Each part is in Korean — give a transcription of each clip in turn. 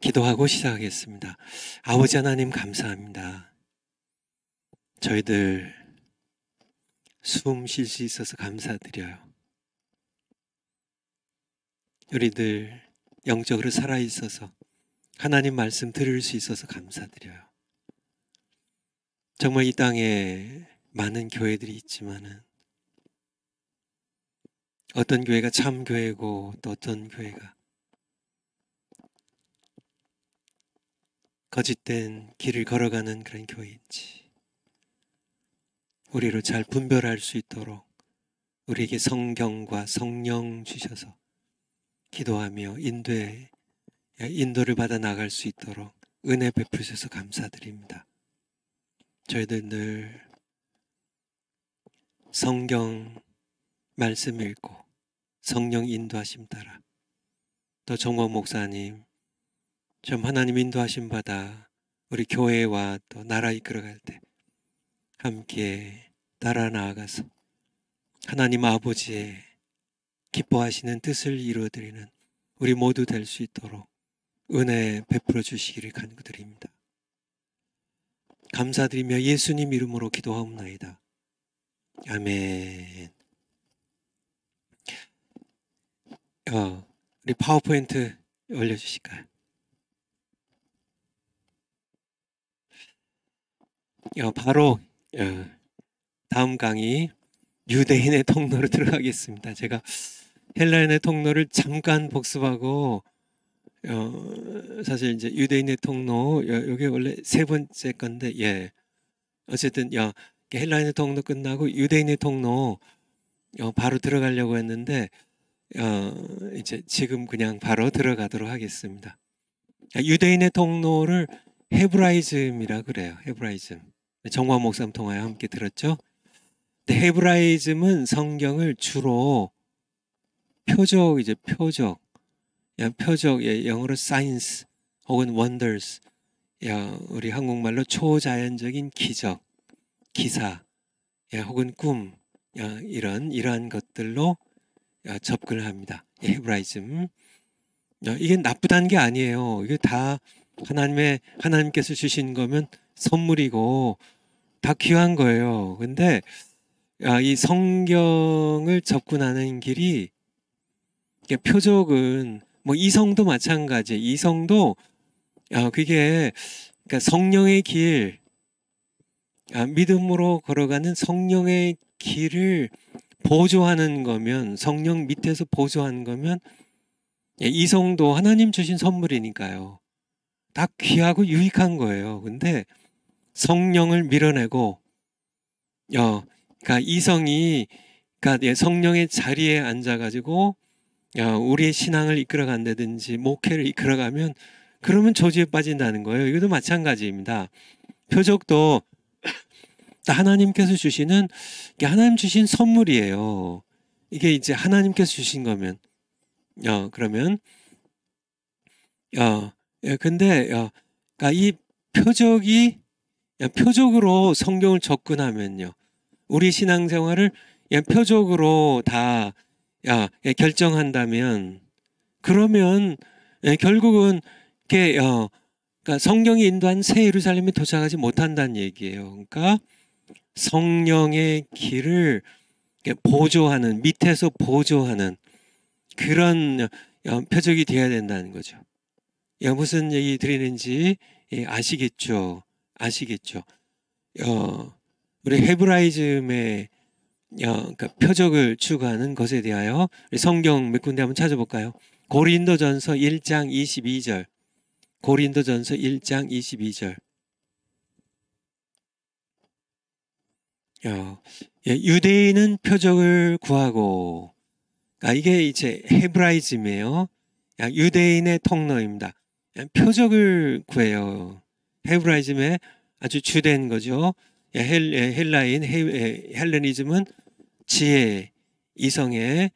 기도하고 시작하겠습니다. 아버지 하나님 감사합니다. 저희들 숨 쉴 수 있어서 감사드려요. 우리들 영적으로 살아있어서 하나님 말씀 들을 수 있어서 감사드려요. 정말 이 땅에 많은 교회들이 있지만은 어떤 교회가 참 교회고 또 어떤 교회가 거짓된 길을 걸어가는 그런 교회인지 우리로 잘 분별할 수 있도록 우리에게 성경과 성령 주셔서 기도하며 인도를 받아 나갈 수 있도록 은혜 베푸셔서 감사드립니다. 저희들 늘 성경 말씀 읽고 성령 인도하심 따라 또 정원 목사님 좀 하나님 인도하심 받아 우리 교회와 또 나라 이끌어갈 때 함께 따라 나아가서 하나님 아버지의 기뻐하시는 뜻을 이루어드리는 우리 모두 될 수 있도록 은혜 베풀어 주시기를 간구드립니다. 감사드리며 예수님 이름으로 기도하옵나이다. 아멘. 우리 파워포인트 올려주실까요? 바로 다음 강의 유대인의 통로로 들어가겠습니다. 제가 헬라인의 통로를 잠깐 복습하고 사실 이제 유대인의 통로 이게 원래 세 번째 건데 어쨌든 헬라인의 통로 끝나고 유대인의 통로 바로 들어가려고 했는데 이제 지금 그냥 바로 들어가도록 하겠습니다. 유대인의 통로를 헤브라이즘이라 그래요. 헤브라이즘. 정화 목사님 통화에 함께 들었죠? 근데 헤브라이즘은 성경을 주로 표적, 영어로 science 혹은 wonders, 우리 한국말로 초자연적인 기적, 기사, 혹은 꿈, 이러한 것들로 접근을 합니다. 헤브라이즘. 이게 나쁘다는 게 아니에요. 이게 다 하나님께서 주신 거면 선물이고 다 귀한 거예요. 근데 이 성경을 접근하는 길이 표적은 뭐 이성도 마찬가지예요. 이성도 그게 그러니까 성령의 길, 믿음으로 걸어가는 성령의 길을 보조하는 거면, 성령 밑에서 보조하는 거면 이성도 하나님 주신 선물이니까요. 다 귀하고 유익한 거예요. 근데 성령을 밀어내고 그러니까 이성이 그러니까 성령의 자리에 앉아가지고 우리의 신앙을 이끌어간다든지 목회를 이끌어가면 그러면 저주에 빠진다는 거예요. 이것도 마찬가지입니다. 표적도 하나님께서 주시는 하나님 주신 선물이에요. 이게 이제 하나님께서 주신 거면 그러면 근데 그러니까 이 표적으로 성경을 접근하면요, 우리 신앙생활을 표적으로 다 결정한다면 그러면 결국은 그러니까 성경이 인도한 새 예루살렘에 도착하지 못한다는 얘기예요. 그러니까 성령의 길을 보조하는, 밑에서 보조하는 그런 표적이 되어야 된다는 거죠. 무슨 얘기 드리는지 아시겠죠? 우리 헤브라이즘의 그러니까 표적을 추구하는 것에 대하여 성경 몇 군데 한번 찾아볼까요? 고린도전서 1장 22절. 고린도전서 1장 22절. 유대인은 표적을 구하고, 이게 이제 헤브라이즘이에요. 유대인의 통로입니다. 표적을 구해요. 헤브라이즘의 아주 주된 거죠. 헬레니즘은 지혜, 이성의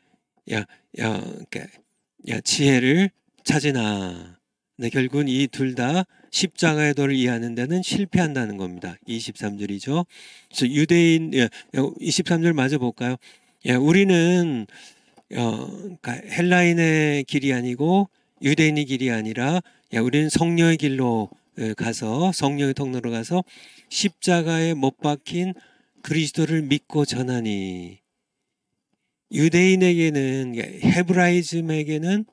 지혜를 찾으나. 근데 결국은 이 둘 다 십자가의 도를 이해하는 데는 실패한다는 겁니다. 23절이죠. 그래서 유대인 23절 마저 볼까요? 우리는 그러니까 헬라인의 길이 아니고 유대인의 길이 아니라 우리는 성령의 길로 가서 성령의 통로로 가서 십자가에 못 박힌 그리스도를 믿고 전하니 유대인에게는 헤브라이즘에게는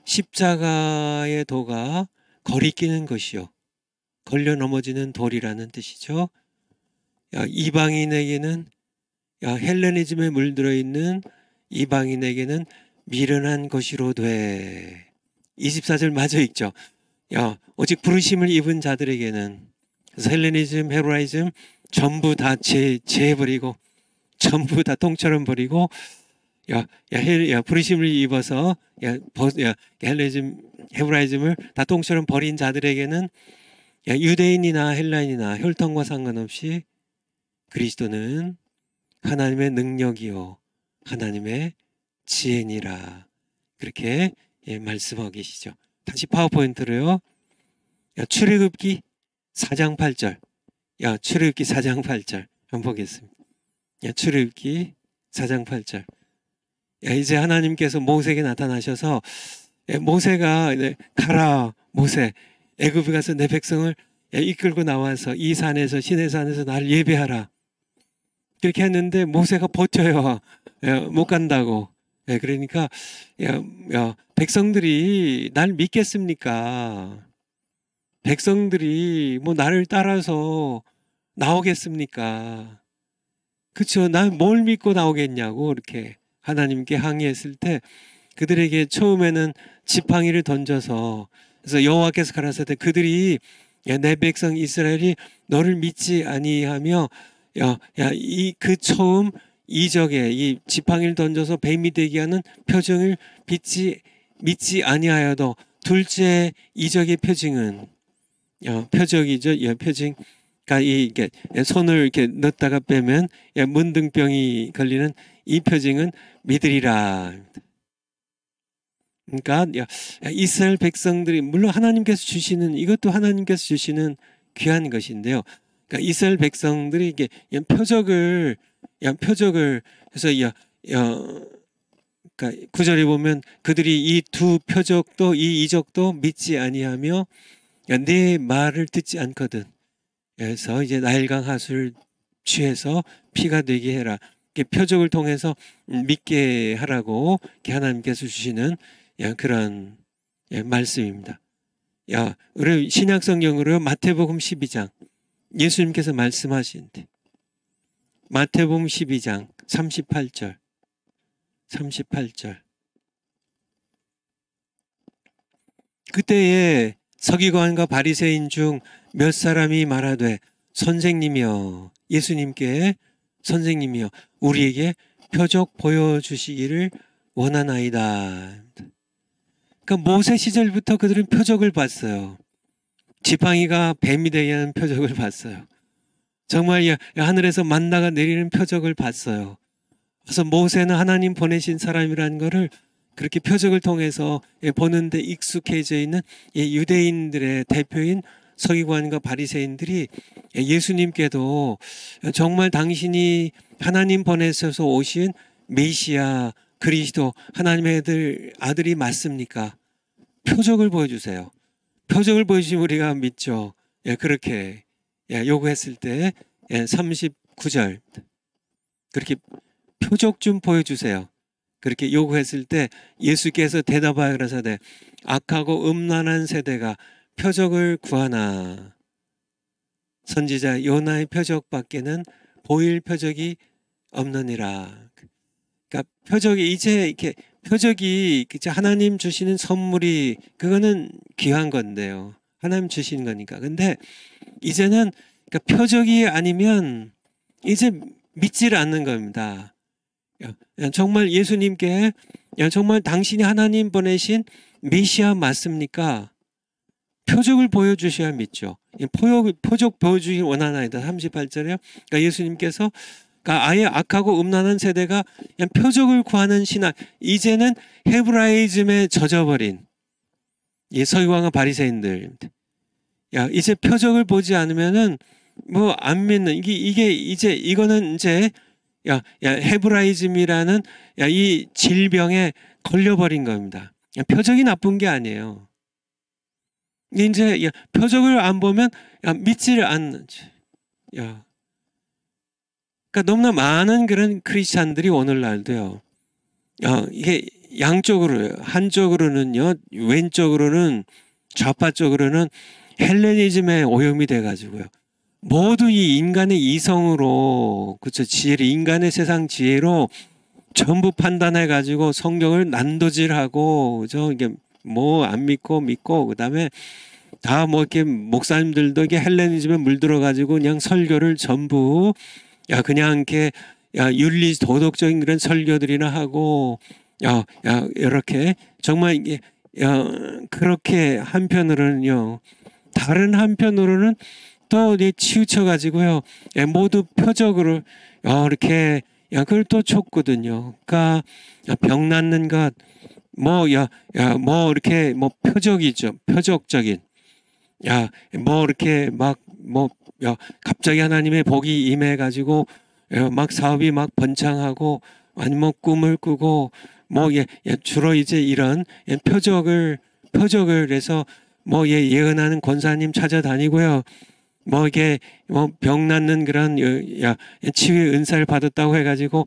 십자가의 도가 거리끼는 것이요 걸려 넘어지는 돌이라는 뜻이죠. 이방인에게는 헬레니즘에 물들어 있는 이방인에게는 미련한 것이로 돼. 24절 마저 읽죠. 오직 부르심을 입은 자들에게는 그래서 헬레니즘, 헤브라이즘 전부 다 제해버리고 전부 다 똥처럼 버리고 부르심을 입어서 헬레니즘, 헤브라이즘을 다 똥처럼 버린 자들에게는 유대인이나 헬라인이나 혈통과 상관없이 그리스도는 하나님의 능력이요 하나님의 지혜니라. 그렇게 말씀하고 계시죠. 다시 파워포인트로요. 출애굽기 4장 8절. 출애굽기 4장 8절 한번 보겠습니다. 출애굽기 4장 8절. 이제 하나님께서 모세에게 나타나셔서 모세가 가라 모세 애굽에 가서 내 백성을 이끌고 나와서 이 산에서 시내 산에서 날 예배하라. 그렇게 했는데 모세가 버텨요. 못 간다고. 그러니까 백성들이 날 믿겠습니까? 백성들이 뭐 나를 따라서 나오겠습니까? 그쵸? 난 뭘 믿고 나오겠냐고 이렇게 하나님께 항의했을 때 그들에게 처음에는 지팡이를 던져서 그래서 여호와께서 가라사대 그들이 내 백성 이스라엘이 너를 믿지 아니하며 그 처음 이적에 이 지팡이를 던져서 뱀이 되게 하는 표징을 믿지 아니하여도 둘째 이적의 표징은 표적이죠. 표징. 그러니까 이게 손을 이렇게 넣었다가 빼면 문둥병이 걸리는 이 표징은 믿으리라. 그러니까 이스라엘 백성들이 물론 하나님께서 주시는 이것도 하나님께서 주시는 귀한 것인데요. 그러니까 이스라엘 백성들이 이게 표적을 그래서 그러니까 9절에 보면 그들이 이 두 표적도 이 이적도 믿지 아니하며 내 말을 듣지 않거든. 그래서 이제 나일강 하수를 취해서 피가 되게 해라. 표적을 통해서 믿게 하라고 하나님께서 주시는 그런 말씀입니다. 우리 신약성경으로 마태복음 12장 예수님께서 말씀하신데 마태복음 12장 38절 그때에 서기관과 바리새인 중 몇 사람이 말하되 선생님이여 예수님께 선생님이여 우리에게 표적 보여주시기를 원하나이다. 그러니까 모세 시절부터 그들은 표적을 봤어요. 지팡이가 뱀이 되게 하는 표적을 봤어요. 정말 하늘에서 만나가 내리는 표적을 봤어요. 그래서 모세는 하나님 보내신 사람이라는 것을 그렇게 표적을 통해서 보는데 익숙해져 있는 유대인들의 대표인 서기관과 바리새인들이 예수님께도 정말 당신이 하나님 보내셔서 오신 메시아 그리스도 하나님의 아들이 맞습니까? 표적을 보여주세요. 표적을 보여주시면 우리가 믿죠. 그렇게 요구했을 때 39절 그렇게 표적 좀 보여주세요. 그렇게 요구했을 때 예수께서 대답하여 가라사대 악하고 음란한 세대가 표적을 구하나 선지자 요나의 표적밖에는 보일 표적이 없느니라. 그러니까 표적이 이제 이렇게 표적이 하나님 주시는 선물이 그거는 귀한 건데요. 하나님 주시는 거니까. 근데 이제는 그러니까 표적이 아니면 이제 믿질 않는 겁니다. 정말 예수님께 정말 당신이 하나님 보내신 메시아 맞습니까? 표적을 보여주셔야 믿죠. 표적 보여주길 원하나이다. 38절에요. 그러니까 예수님께서 그러니까 아예 악하고 음란한 세대가 그냥 표적을 구하는 신앙. 이제는 헤브라이즘에 젖어버린 이 서기관과 바리새인들. 이제 표적을 보지 않으면은 뭐 안 믿는 이게 이제 이거는 이제 헤브라이즘이라는 이 질병에 걸려버린 겁니다. 표적이 나쁜 게 아니에요. 이제 표적을 안 보면 믿지를 않는지. 그러니까 너무나 많은 그런 크리스찬들이 오늘날도요. 이게 양쪽으로요. 한쪽으로는요, 왼쪽으로는 좌파 쪽으로는 헬레니즘에 오염이 돼가지고요. 모두 이 인간의 이성으로, 그쵸, 지혜를 인간의 세상 지혜로 전부 판단해가지고 성경을 난도질하고, 그죠? 이게 뭐 안 믿고 그다음에 다 뭐 이렇게 목사님들도 이게 헬레니즘에 물들어가지고 그냥 설교를 전부 그냥 이렇게 윤리 도덕적인 그런 설교들이나 하고 이렇게 정말 이게 그렇게 한편으로는요. 다른 한편으로는 또 치우쳐 가지고요. 모두 표적으로 이렇게 그걸 또 줬거든요. 그러니까 병 낫는 것 뭐 이렇게 뭐 표적이죠. 표적적인 뭐 이렇게 갑자기 하나님의 복이 임해 가지고 막 사업이 막 번창하고 아니면 꿈을 꾸고 주로 이제 이런 표적을 해서 예언하는 권사님 찾아다니고요. 이게 병 낫는 그런 치유의 은사를 받았다고 해가지고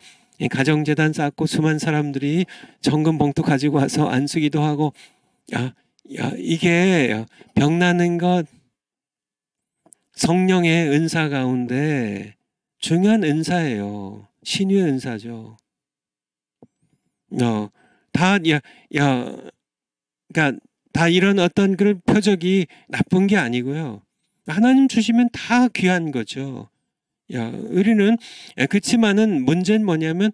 가정재단 쌓고 수많은 사람들이 정금 봉투 가지고 와서 안수기도 하고 이게 병 낫는 것 성령의 은사 가운데 중요한 은사예요. 신유의 은사죠. 그러니까 다 이런 어떤 그런 표적이 나쁜 게 아니고요. 하나님 주시면 다 귀한 거죠. 우리는 그렇지만은 문제는 뭐냐면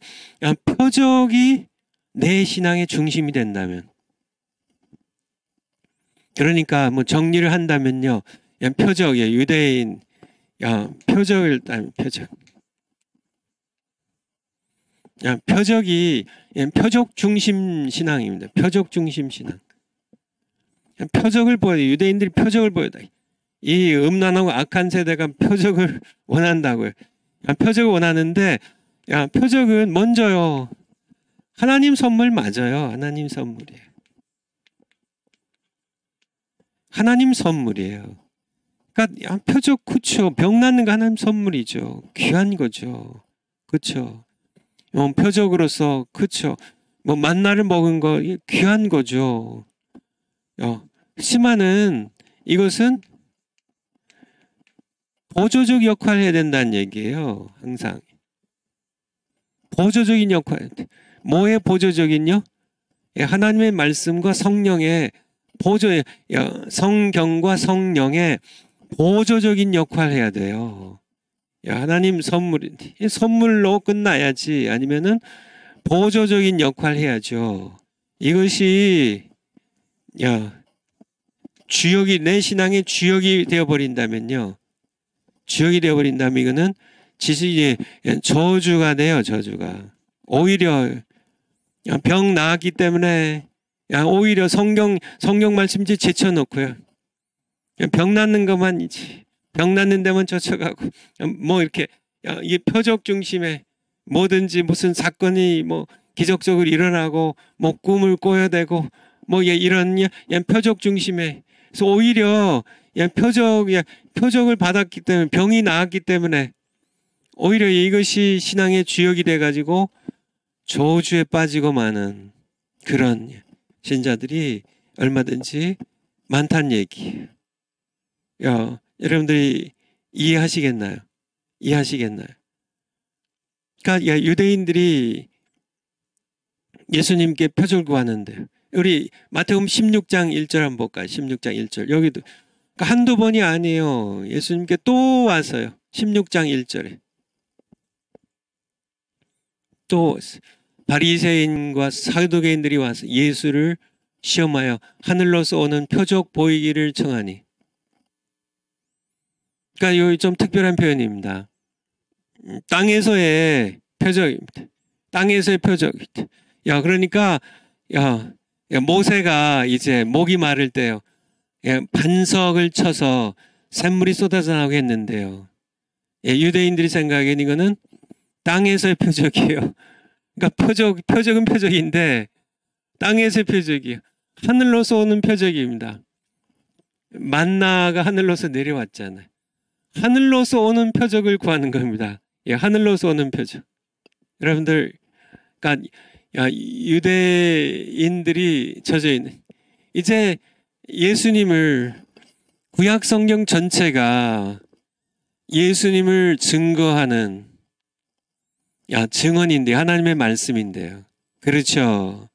표적이 내 신앙의 중심이 된다면, 그러니까 뭐 정리를 한다면요, 표적, 유대인 표적을 표적. 표적이 표적 중심 신앙입니다. 표적 중심 신앙. 표적을 보여. 유대인들이 표적을 보여다. 이 음란하고 악한 세대가 표적을 원한다고요. 표적을 원하는데 표적은 먼저요. 하나님 선물 맞아요. 하나님 선물이에요. 하나님 선물이에요. 그러니까 표적 그쵸. 병 낫는 거 하나님 선물이죠. 귀한 거죠. 그쵸. 표적으로서 그쵸. 만나를 먹은 거 귀한 거죠. 하지만은 이것은 보조적 역할을 해야 된다는 얘기예요. 항상 보조적인 역할. 뭐의 보조적인요? 하나님의 말씀과 성령의 성경과 성령의 보조적인 역할을 해야 돼요. 하나님 선물로 끝나야지. 아니면은 보조적인 역할을 해야죠. 이것이 주역이 내 신앙의 주역이 되어버린다면요. 주역이 되어버린다면 이거는 지식이 저주가 돼요. 저주가. 오히려 병 나았기 때문에 오히려 성경 말씀지 제쳐놓고요. 병 낫는 것만이지. 병 낫는 데만 쫓아가고 이렇게 이 표적 중심에 뭐든지 무슨 사건이 기적적으로 일어나고 꿈을 꿔야 되고 이런 표적 중심에. 그래서 오히려 표적을 받았기 때문에 병이 나았기 때문에 오히려 이것이 신앙의 주역이 돼가지고 저주에 빠지고 마는 그런 신자들이 얼마든지 많다는 얘기예요. 여러분들이 이해하시겠나요? 그러니까 유대인들이 예수님께 표적을 구하는데 우리 마태복음 16장 1절 한번 볼까요? 16장 1절. 여기도 그러니까 한두 번이 아니에요. 예수님께 또 와서요. 16장 1절에 또 바리새인과 사두개인들이 와서 예수를 시험하여 하늘로서 오는 표적 보이기를 청하니. 그러니까 여기 좀 특별한 표현입니다. 땅에서의 표적입니다. 땅에서의 표적입니다. 그러니까 모세가 이제 목이 마를 때요. 반석을 쳐서 샘물이 쏟아져 나오게 했는데요. 유대인들이 생각하기엔 이거는 땅에서의 표적이에요. 그러니까 표적은 표적인데 땅에서의 표적이에요. 하늘로서 오는 표적입니다. 만나가 하늘로서 내려왔잖아요. 하늘로서 오는 표적을 구하는 겁니다. 예, 하늘로서 오는 표적. 여러분들, 그러니까 유대인들이 젖어 있는 이제 예수님을 구약 성경 전체가 예수님을 증거하는 증언인데 하나님의 말씀인데요. 그렇죠.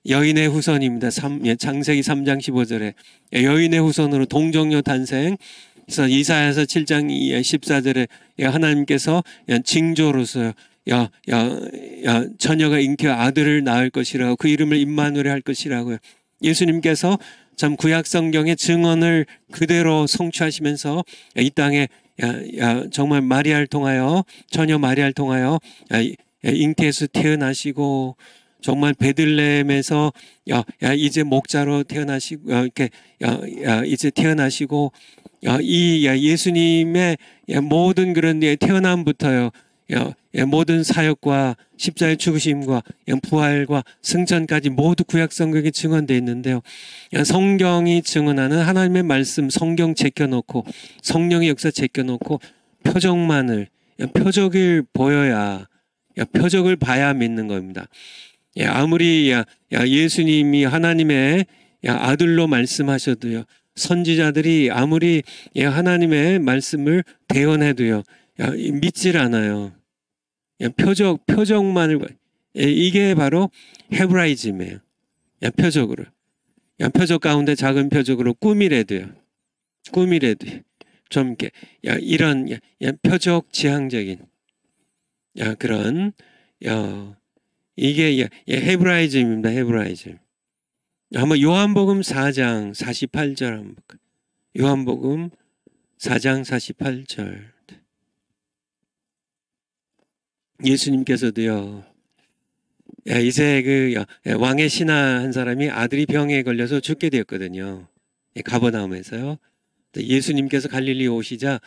여인의 후손입니다. 창세기 3장 15절에 여인의 후손으로 동정녀 탄생. 그래서 이사야서 7장 14절에 하나님께서 징조로서 처녀가 잉태어 아들을 낳을 것이라고 그 이름을 임마누엘 할 것이라고요. 예수님께서 참 구약 성경의 증언을 그대로 성취하시면서 이 땅에 정말 마리아를 통하여 처녀 마리아를 통하여 잉태에서 태어나시고 정말 베들레헴에서 이제 목자로 태어나시고 이렇게 이제 태어나시고 이 예수님의 모든 그런 태어남부터요 모든 사역과 십자가의 죽으심과 부활과 승천까지 모두 구약 성경에 증언되어 있는데요. 성경이 증언하는 하나님의 말씀 성경 제껴놓고 성령의 역사 제껴놓고 표적을 보여야 표적을 봐야 믿는 겁니다. 아무리 예수님이 하나님의 아들로 말씀하셔도요 선지자들이 아무리 하나님의 말씀을 대언해도요 믿질 않아요. 표적만을 이게 바로 헤브라이즘이에요. 표적으로 표적 가운데 작은 표적으로 꿈이라도요 좀 이렇게 이런 표적 지향적인 그런 이게 헤브라이즘입니다. 헤브라이즘. 한번 요한복음 4장 48절 한번 볼까요? 요한복음 4장 48절. 예수님께서도요. 이제 그 왕의 신하 한 사람이 아들이 병에 걸려서 죽게 되었거든요. 가버나움에서요. 예수님께서 갈릴리 오시자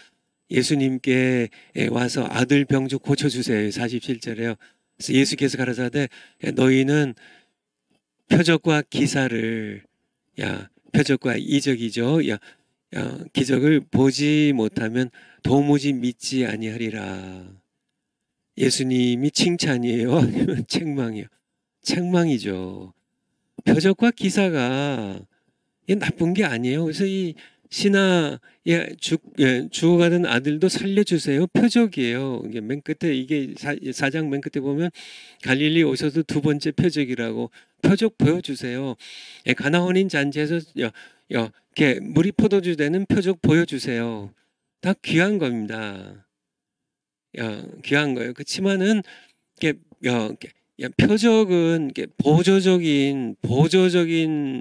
예수님께 와서 아들 병 좀 고쳐주세요. 47절에요. 그래서 예수께서 가라사대 너희는 표적과 기사를 표적과 이적이죠. 기적을 보지 못하면 도무지 믿지 아니하리라. 예수님이 칭찬이에요? 아니면 책망이에요? 책망이죠. 표적과 기사가 나쁜 게 아니에요. 그래서 이 신하 죽어가던 아들도 살려주세요. 표적이에요. 이게 맨 끝에 이게 사장 맨 끝에 보면 갈릴리 오셔서 두 번째 표적이라고 표적 보여주세요. 가나혼인 잔치에서 이렇게 물이 포도주 되는 표적 보여주세요. 다 귀한 겁니다. 귀한 거예요. 그렇지만은 표적은 보조적인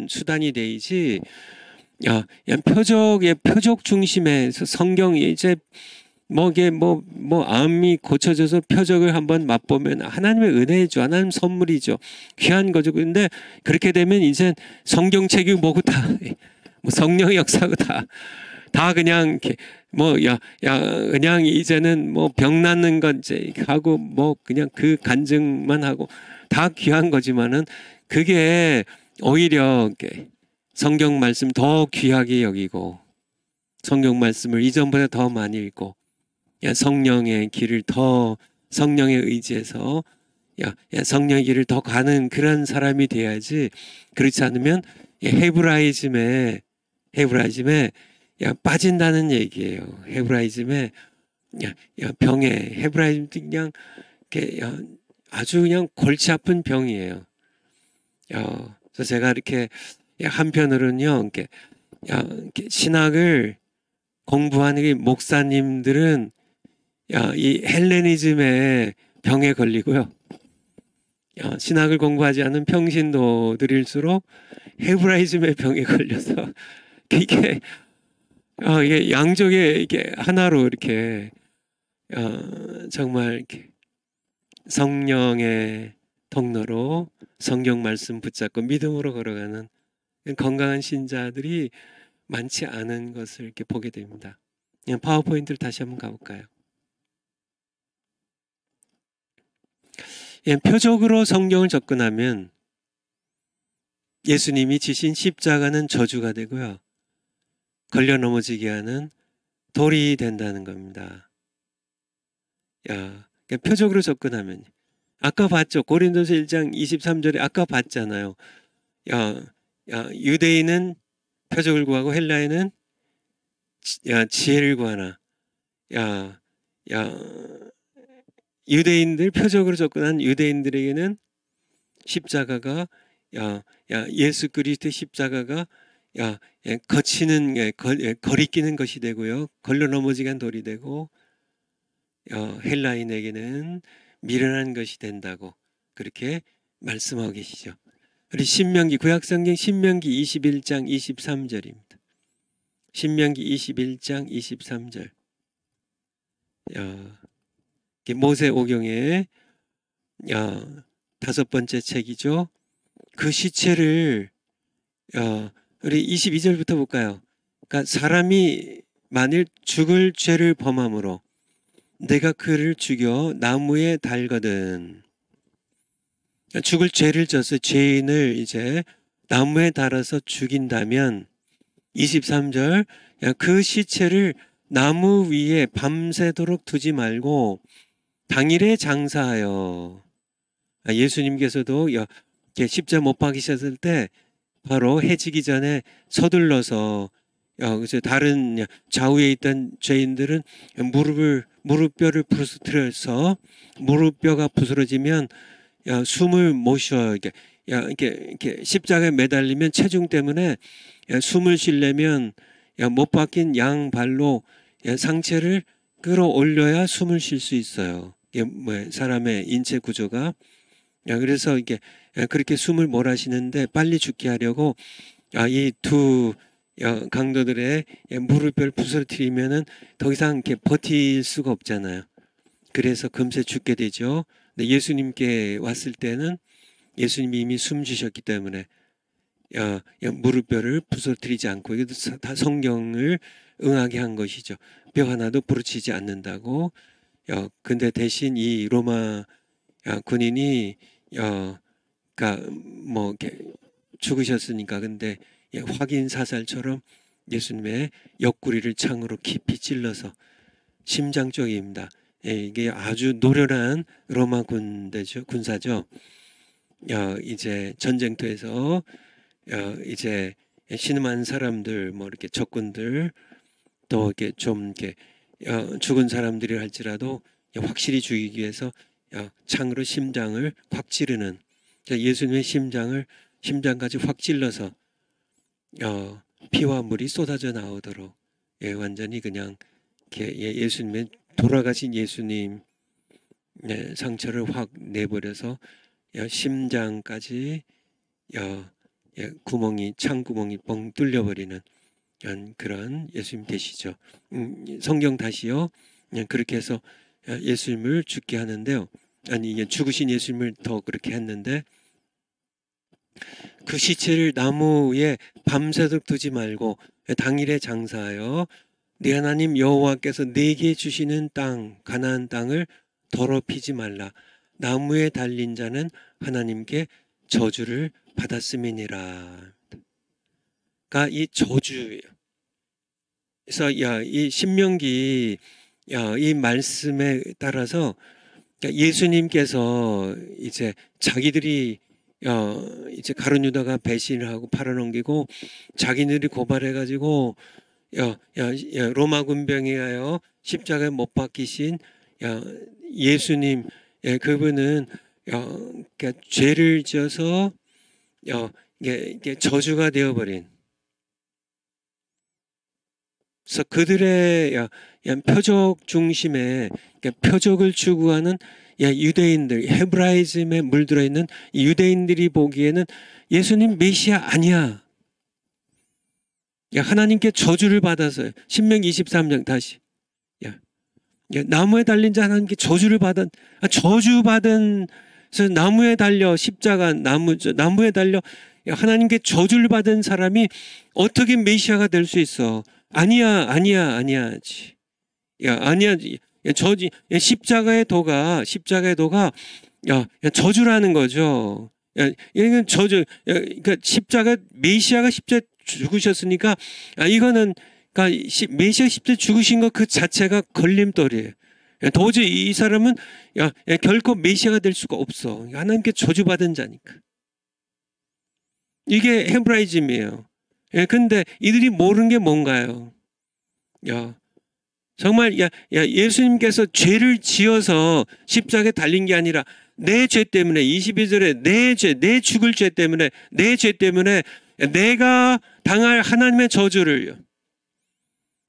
수단이 되지. 표적 중심에서 성경이 이제 암이 고쳐져서 표적을 한번 맛보면 하나님의 은혜죠. 하나님 선물이죠. 귀한 거죠. 근데 그렇게 되면 이제 성경책이 뭐고 다 성령의 역사고 다 그냥 이렇게 그냥 이제는 병 낫는 건 이제 하고 그냥 그 간증만 하고 다 귀한 거지만은 그게 오히려 성경 말씀 더 귀하게 여기고 성경 말씀을 이전보다 더 많이 읽고 성령의 길을 더 성령에 의지해서 성령의 길을 더 가는 그런 사람이 돼야지. 그렇지 않으면 헤브라이즘에 빠진다는 얘기예요. 헤브라이즘에 병에 헤브라이즘 그냥 아주 그냥 골치 아픈 병이에요. 그래서 제가 이렇게 한편으로는요, 이렇게 신학을 공부하는 목사님들은 이 헬레니즘의 병에 걸리고요. 신학을 공부하지 않은 평신도들일수록 헤브라이즘의 병에 걸려서 이게 양쪽에 이게 하나로 이렇게 정말 이렇게 성령의 통로로 성경 말씀 붙잡고 믿음으로 걸어가는 건강한 신자들이 많지 않은 것을 이렇게 보게 됩니다. 파워포인트를 다시 한번 가볼까요? 표적으로 성경을 접근하면 예수님이 지신 십자가는 저주가 되고요. 걸려 넘어지게 하는 돌이 된다는 겁니다. 표적으로 접근하면 아까 봤죠. 고린도서 1장 23절에 아까 봤잖아요. 유대인은 표적을 구하고 헬라인은 지혜를 구하나. 유대인들 표적으로 접근한 유대인들에게는 십자가가 예수 그리스도의 십자가가 거치는 거리끼는 것이 되고요. 걸러 넘어지게 한 돌이 되고 헬라인에게는 미련한 것이 된다고 그렇게 말씀하고 계시죠. 우리 신명기 구약성경 신명기 21장 23절입니다. 신명기 21장 23절. 모세오경의 다섯 번째 책이죠. 그 시체를 우리 22절부터 볼까요? 그러니까 사람이 만일 죽을 죄를 범함으로 내가 그를 죽여 나무에 달거든. 죽을 죄를 져서 죄인을 이제 나무에 달아서 죽인다면 23절 그 시체를 나무 위에 밤새도록 두지 말고 당일에 장사하여. 예수님께서도 십자가 못 박히셨을 때 바로 해지기 전에 서둘러서 다른 좌우에 있던 죄인들은 무릎뼈를 부서뜨려서 무릎뼈가 부스러지면 숨을 못 쉬어요. 이렇게 십자가에 매달리면 체중 때문에 숨을 쉬려면 못 박힌 양 발로 상체를 끌어올려야 숨을 쉴 수 있어요. 사람의 인체 구조가. 그래서 그렇게 숨을 몰아쉬는데 빨리 죽게 하려고 이 두 강도들의 무릎뼈를 부서뜨리면은 더 이상 이렇게 버틸 수가 없잖아요. 그래서 금세 죽게 되죠. 근데 예수님께 왔을 때는 예수님이 이미 숨 쉬셨기 때문에 무릎뼈를 부서뜨리지 않고 이것도 다 성경을 응하게 한 것이죠. 뼈 하나도 부러지지 않는다고. 근데 대신 이 로마 군인이 이렇게 죽으셨으니까 근데 확인 사살처럼 예수님의 옆구리를 창으로 깊이 찔러서 심장 쪽입니다. 이게 아주 노련한 로마 군사죠. 이제 전쟁터에서 이제 신음한 사람들 이렇게 적군들 또 이렇게 좀 이렇게 죽은 사람들이 할지라도 확실히 죽이기 위해서 창으로 심장을 확 찌르는 예수님의 심장까지 확 찔러서 피와 물이 쏟아져 나오도록 완전히 그냥 예수님의 돌아가신 예수님 상처를 확 내버려서 심장까지 창구멍이 뻥 뚫려버리는 그런 예수님 되시죠. 성경 다시요. 그렇게 해서 예수님을 죽게 하는데요. 죽으신 예수님을 더 그렇게 했는데 그 시체를 나무에 밤새도록 두지 말고 당일에 장사하여 네 하나님 여호와께서 네게 주시는 땅 가나안 땅을 더럽히지 말라. 나무에 달린 자는 하나님께 저주를 받았음이니라. 가 이 저주예요. 그래서 이 신명기 이 말씀에 따라서 예수님께서 이제 자기들이 이제 가룟 유다가 배신을 하고 팔아넘기고 자기들이 고발해가지고 로마 군병에 의하여 십자가에 못 박히신 예수님 그분은 죄를 지어서 이게 저주가 되어버린. 그래서 그들의 표적 중심에 표적을 추구하는 유대인들, 헤브라이즘에 물들어 있는 유대인들이 보기에는 예수님 메시아 아니야. 하나님께 저주를 받아서요. 신명기 23장 다시. 나무에 달린 자 하나님께 저주를 받은 저주받은 그래서 나무에 달려 십자가 나무에 달려 하나님께 저주를 받은 사람이 어떻게 메시아가 될 수 있어? 아니야. 아니야. 십자가의 도가 저주라는 거죠. 이건 그러니까 십자가 메시아가 십자가 죽으셨으니까 이거는 그러니까 메시아 십자가 죽으신 것 그 자체가 걸림돌이에요. 도저히 이 사람은 결코 메시아가 될 수가 없어. 하나님께 저주받은 자니까. 이게 헤브라이즘이에요. 근데 이들이 모르는 게 뭔가요? 정말 예수님께서 죄를 지어서 십자가에 달린 게 아니라 내 죄 때문에 22절에 내 죽을 죄 때문에 내 죄 때문에 내가 당할 하나님의 저주를요.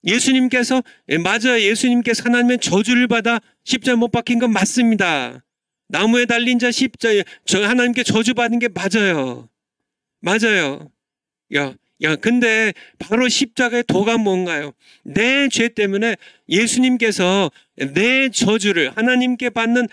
예수님께서 맞아요. 예수님께서 하나님의 저주를 받아 십자가에 못 박힌 건 맞습니다. 나무에 달린 자 십자가에 하나님께 저주받은 게 맞아요. 맞아요. 근데 바로 십자가의 도가 뭔가요? 내 죄 때문에 예수님께서 내 저주를 하나님께 받는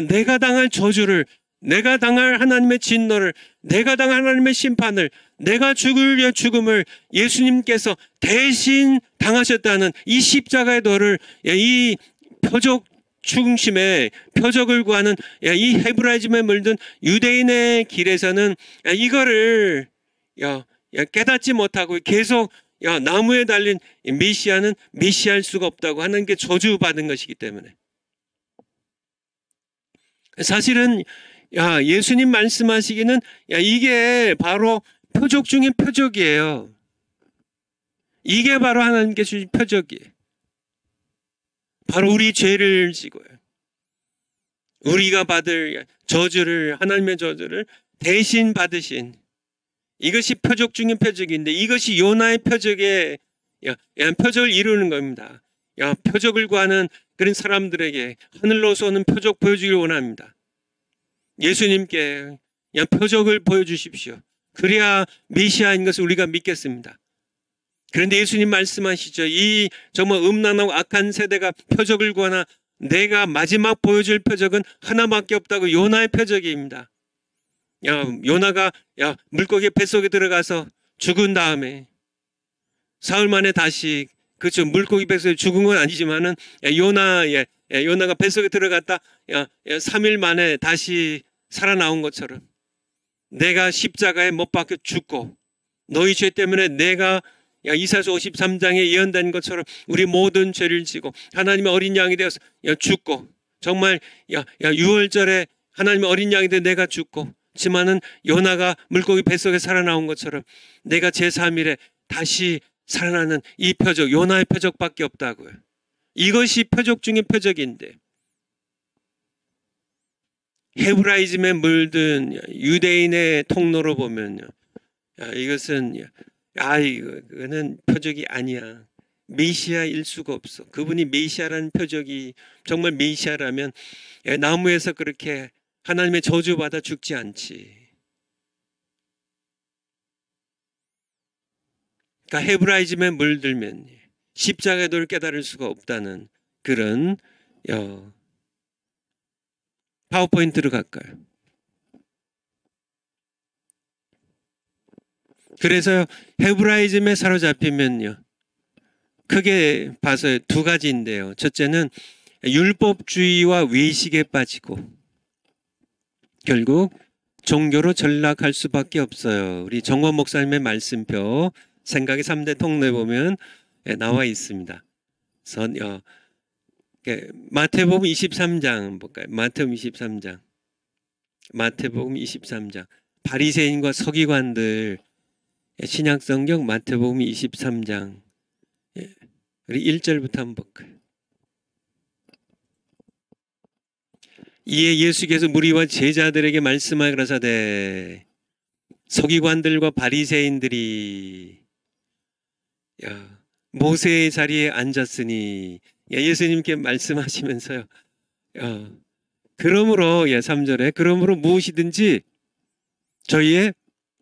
내가 당할 저주를 내가 당할 하나님의 진노를 내가 당할 하나님의 심판을 내가 죽을 죽음을 예수님께서 대신 당하셨다는 이 십자가의 도를 이 표적 중심의 표적을 구하는 이 헤브라이즘에 물든 유대인의 길에서는 이거를 깨닫지 못하고 계속 나무에 달린 메시아는 메시아일 수가 없다고 하나님께 저주받은 것이기 때문에 사실은 예수님 말씀하시기는 이게 바로 표적 중인 표적이에요. 이게 바로 하나님께 주신 표적이에요. 바로 우리 죄를 지고요. 우리가 받을 저주를 하나님의 저주를 대신 받으신 이것이 표적 중인 표적인데 이것이 요나의 표적의 표적을 이루는 겁니다. 표적을 구하는 그런 사람들에게 하늘로서 오는 표적 보여주길 원합니다. 예수님께 표적을 보여주십시오. 그래야 메시아인 것을 우리가 믿겠습니다. 그런데 예수님 말씀하시죠. 이 정말 음란하고 악한 세대가 표적을 구하나 내가 마지막 보여줄 표적은 하나밖에 없다고 요나의 표적입니다. 요나가 물고기 뱃속에 들어가서 죽은 다음에 사흘 만에 다시 그렇죠. 물고기 뱃속에 죽은 건 아니지만은 요나가 뱃속에 들어갔다 3일 만에 다시 살아나온 것처럼 내가 십자가에 못 박혀 죽고 너희 죄 때문에 내가 이사야서 53장에 예언된 것처럼 우리 모든 죄를 지고 하나님의 어린 양이 되어서 죽고 정말 6월절에 하나님의 어린 양이 되어 내가 죽고 지만은 요나가 물고기 뱃속에 살아나온 것처럼 내가 제3일에 다시 살아나는 이 표적 요나의 표적밖에 없다고요. 이것이 표적 중의 표적인데 헤브라이즘에 물든 유대인의 통로로 보면요. 이것은 이거는 표적이 아니야. 메시아일 수가 없어. 그분이 메시아라는 표적이 정말 메시아라면 나무에서 그렇게 하나님의 저주받아 죽지 않지. 그러니까 헤브라이즘에 물들면 십자가의 도를 깨달을 수가 없다는 그런 파워포인트로 갈까요? 그래서 헤브라이즘에 사로잡히면요. 크게 봐서 두 가지인데요. 첫째는 율법주의와 외식에 빠지고 결국 종교로 전락할 수밖에 없어요. 우리 정원 목사님의 말씀표 생각의 3대 통로에 보면 나와 있습니다. 마태복음 23장 볼까요? 마태복음 23장. 마태복음 23장. 바리새인과 서기관들 신약성경 마태복음 23장. 우리 1절부터 한번 볼까요? 이에 예수께서 무리와 제자들에게 말씀하여 가라사대 서기관들과 바리새인들이 모세의 자리에 앉았으니 예수님께 말씀하시면서요. 그러므로 3절에 그러므로 무엇이든지 저희의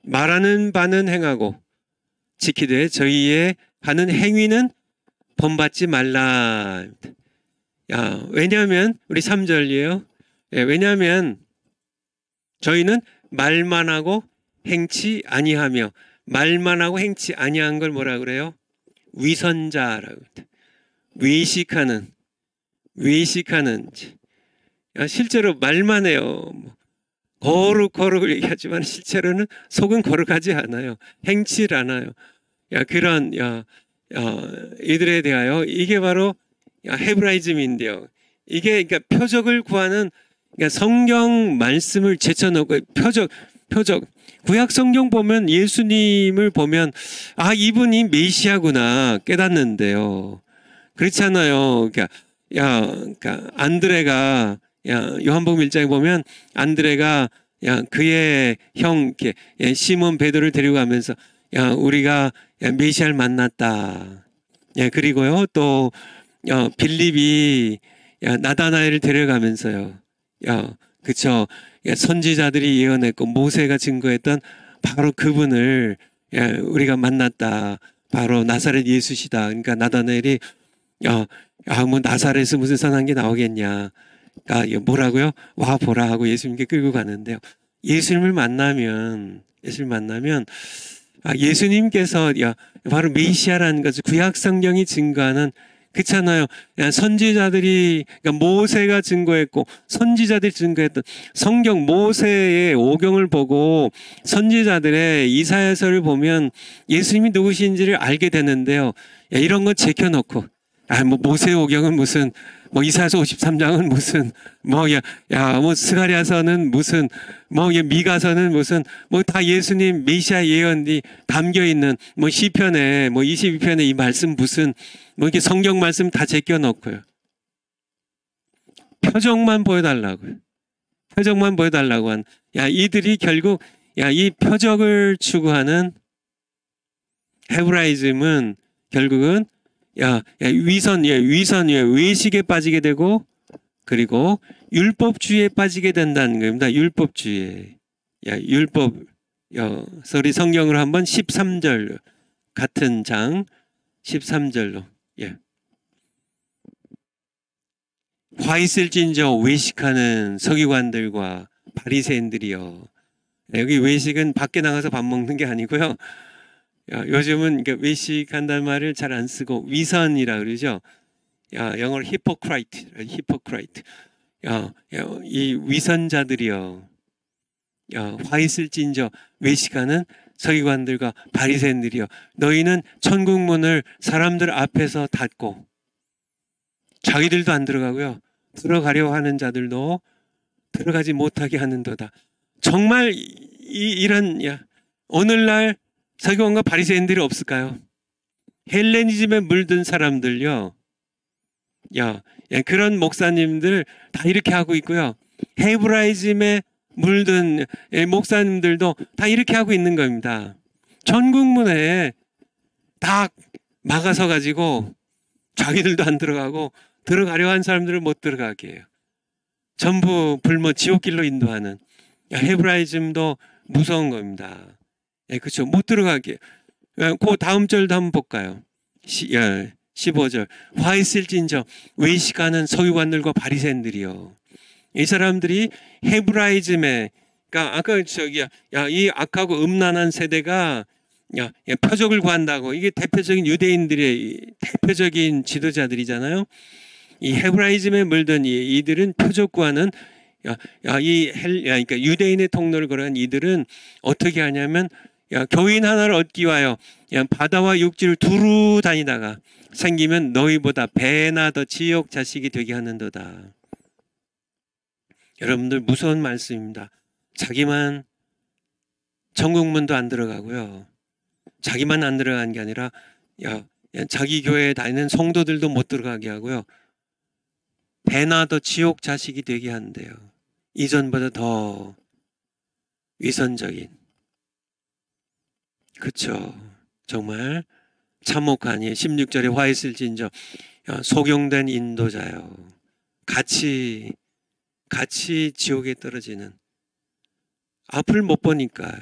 말하는 바는 행하고 지키되 저희의 하는 행위는 본받지 말라. 왜냐하면 우리 3절이에요. 왜냐하면 저희는 말만 하고 행치 아니하며 말만 하고 행치 아니한 걸 뭐라 그래요? 위선자라고. 외식하는 실제로 말만 해요. 거룩 얘기하지만 실제로는 속은 거룩하지 않아요. 행치 않아요. 그런 이들에 대하여 이게 바로 헤브라이즘인데요. 이게 그러니까 표적을 구하는, 그러니까 성경 말씀을 제쳐놓고 표적 구약 성경 보면 예수님을 보면 이분이 메시아구나 깨닫는데요. 그렇잖아요. 그러니까 안드레가 요한복음 1장에 보면 안드레가 그의 형 시몬 베드로를 데리고 가면서 우리가 메시아를 만났다. 그리고요 또 빌립이 나다나엘을 데려가면서요. 그쵸. 선지자들이 예언했고 모세가 증거했던 바로 그분을 우리가 만났다. 바로 나사렛 예수시다. 그러니까 나다나엘이 뭐 나사렛에서 무슨 선한 게 나오겠냐. 뭐라고요? 와 보라 하고 예수님께 끌고 가는데요. 예수님을 만나면 예수님께서 바로 메시아라는 것을 구약 성경이 증거하는, 그렇잖아요. 선지자들이, 그러니까 모세가 증거했고 선지자들이 증거했던 성경 모세의 오경을 보고 선지자들의 이사야서를 보면 예수님이 누구신지를 알게 되는데요. 이런 건 제껴놓고 뭐 모세 오경은 무슨, 뭐 이사야서 53장은 무슨, 뭐 스가랴서는 무슨, 뭐 미가서는 무슨, 뭐 다 예수님 메시아 예언이 담겨 있는 뭐 시편에 뭐 22편에 이 말씀 무슨, 뭐 이렇게 성경 말씀 다 제껴놓고요. 표적만 보여달라고요. 표적만 보여달라고 한, 이들이 결국 이 표적을 추구하는 헤브라이즘은 결국은 외식에 빠지게 되고, 그리고 율법주의에 빠지게 된다는 겁니다. 율법주의. 우리 성경으로 한번 13절 같은 장 13절로. 화 있을진저 외식하는 서기관들과 바리새인들이여. 여기 외식은 밖에 나가서 밥 먹는 게 아니고요. 요즘은 외식한다는 말을 잘 안 쓰고 위선이라 그러죠. 영어로 hypocrite. 이 위선자들이여. 화 있을진저 외식하는 서기관들과 바리새인들이여. 너희는 천국 문을 사람들 앞에서 닫고 자기들도 안 들어가고요. 들어가려 하는 자들도 들어가지 못하게 하는도다. 정말 이런 오늘날 서기관과 바리새인들이 없을까요? 헬레니즘에 물든 사람들요. 그런 목사님들 다 이렇게 하고 있고요. 헤브라이즘에 물든 목사님들도 다 이렇게 하고 있는 겁니다. 전국문에 다 막아서 가지고 자기들도 안 들어가고 들어가려 한 사람들을 못 들어가게 해요. 전부 지옥길로 인도하는 헤브라이즘도 무서운 겁니다. 그렇죠. 못 들어가게. 그 다음 절도 한번 볼까요? 15절. 화 있을진저 외식하는 서기관들과 바리새인들이요. 이 사람들이 헤브라이즘에, 그러니까 아까 이 악하고 음란한 세대가 표적을 구한다고, 이게 대표적인 유대인들의 대표적인 지도자들이잖아요. 이 헤브라이즘에 물든 이들은 표적 구하는, 그러니까 유대인의 통로를 걸어간 이들은 어떻게 하냐면 교인 하나를 얻기 위하여 바다와 육지를 두루 다니다가 생기면 너희보다 배나 더 지옥 자식이 되게 하는도다. 여러분들 무서운 말씀입니다. 자기만 천국문도 안 들어가고요. 자기만 안 들어간 게 아니라 자기 교회에 다니는 성도들도 못 들어가게 하고요. 배나 더 지옥 자식이 되게 한대요. 이전보다 더 위선적인. 그렇죠. 정말 참혹하니 16절에 화 있을진저 속용된 인도자요. 같이 지옥에 떨어지는. 앞을 못 보니까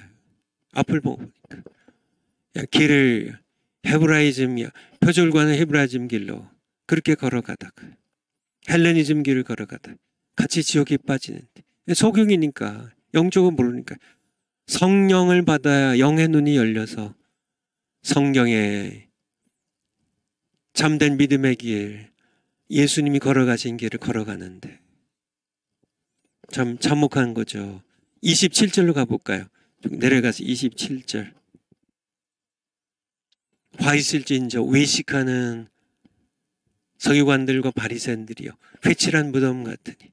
길을 헤브라이즘 표적을 구하는 헤브라이즘 길로 그렇게 걸어가다가 헬레니즘 길을 걸어가다 같이 지옥에 빠지는데, 속용이니까 영적으로 모르니까 성령을 받아야 영의 눈이 열려서 성경에 참된 믿음의 길, 예수님이 걸어가신 길을 걸어가는데 참 참혹한 거죠. 27절로 가볼까요? 좀 내려가서 27절. 화 있을진저 외식하는 서기관들과 바리새인들이여 회칠한 무덤 같으니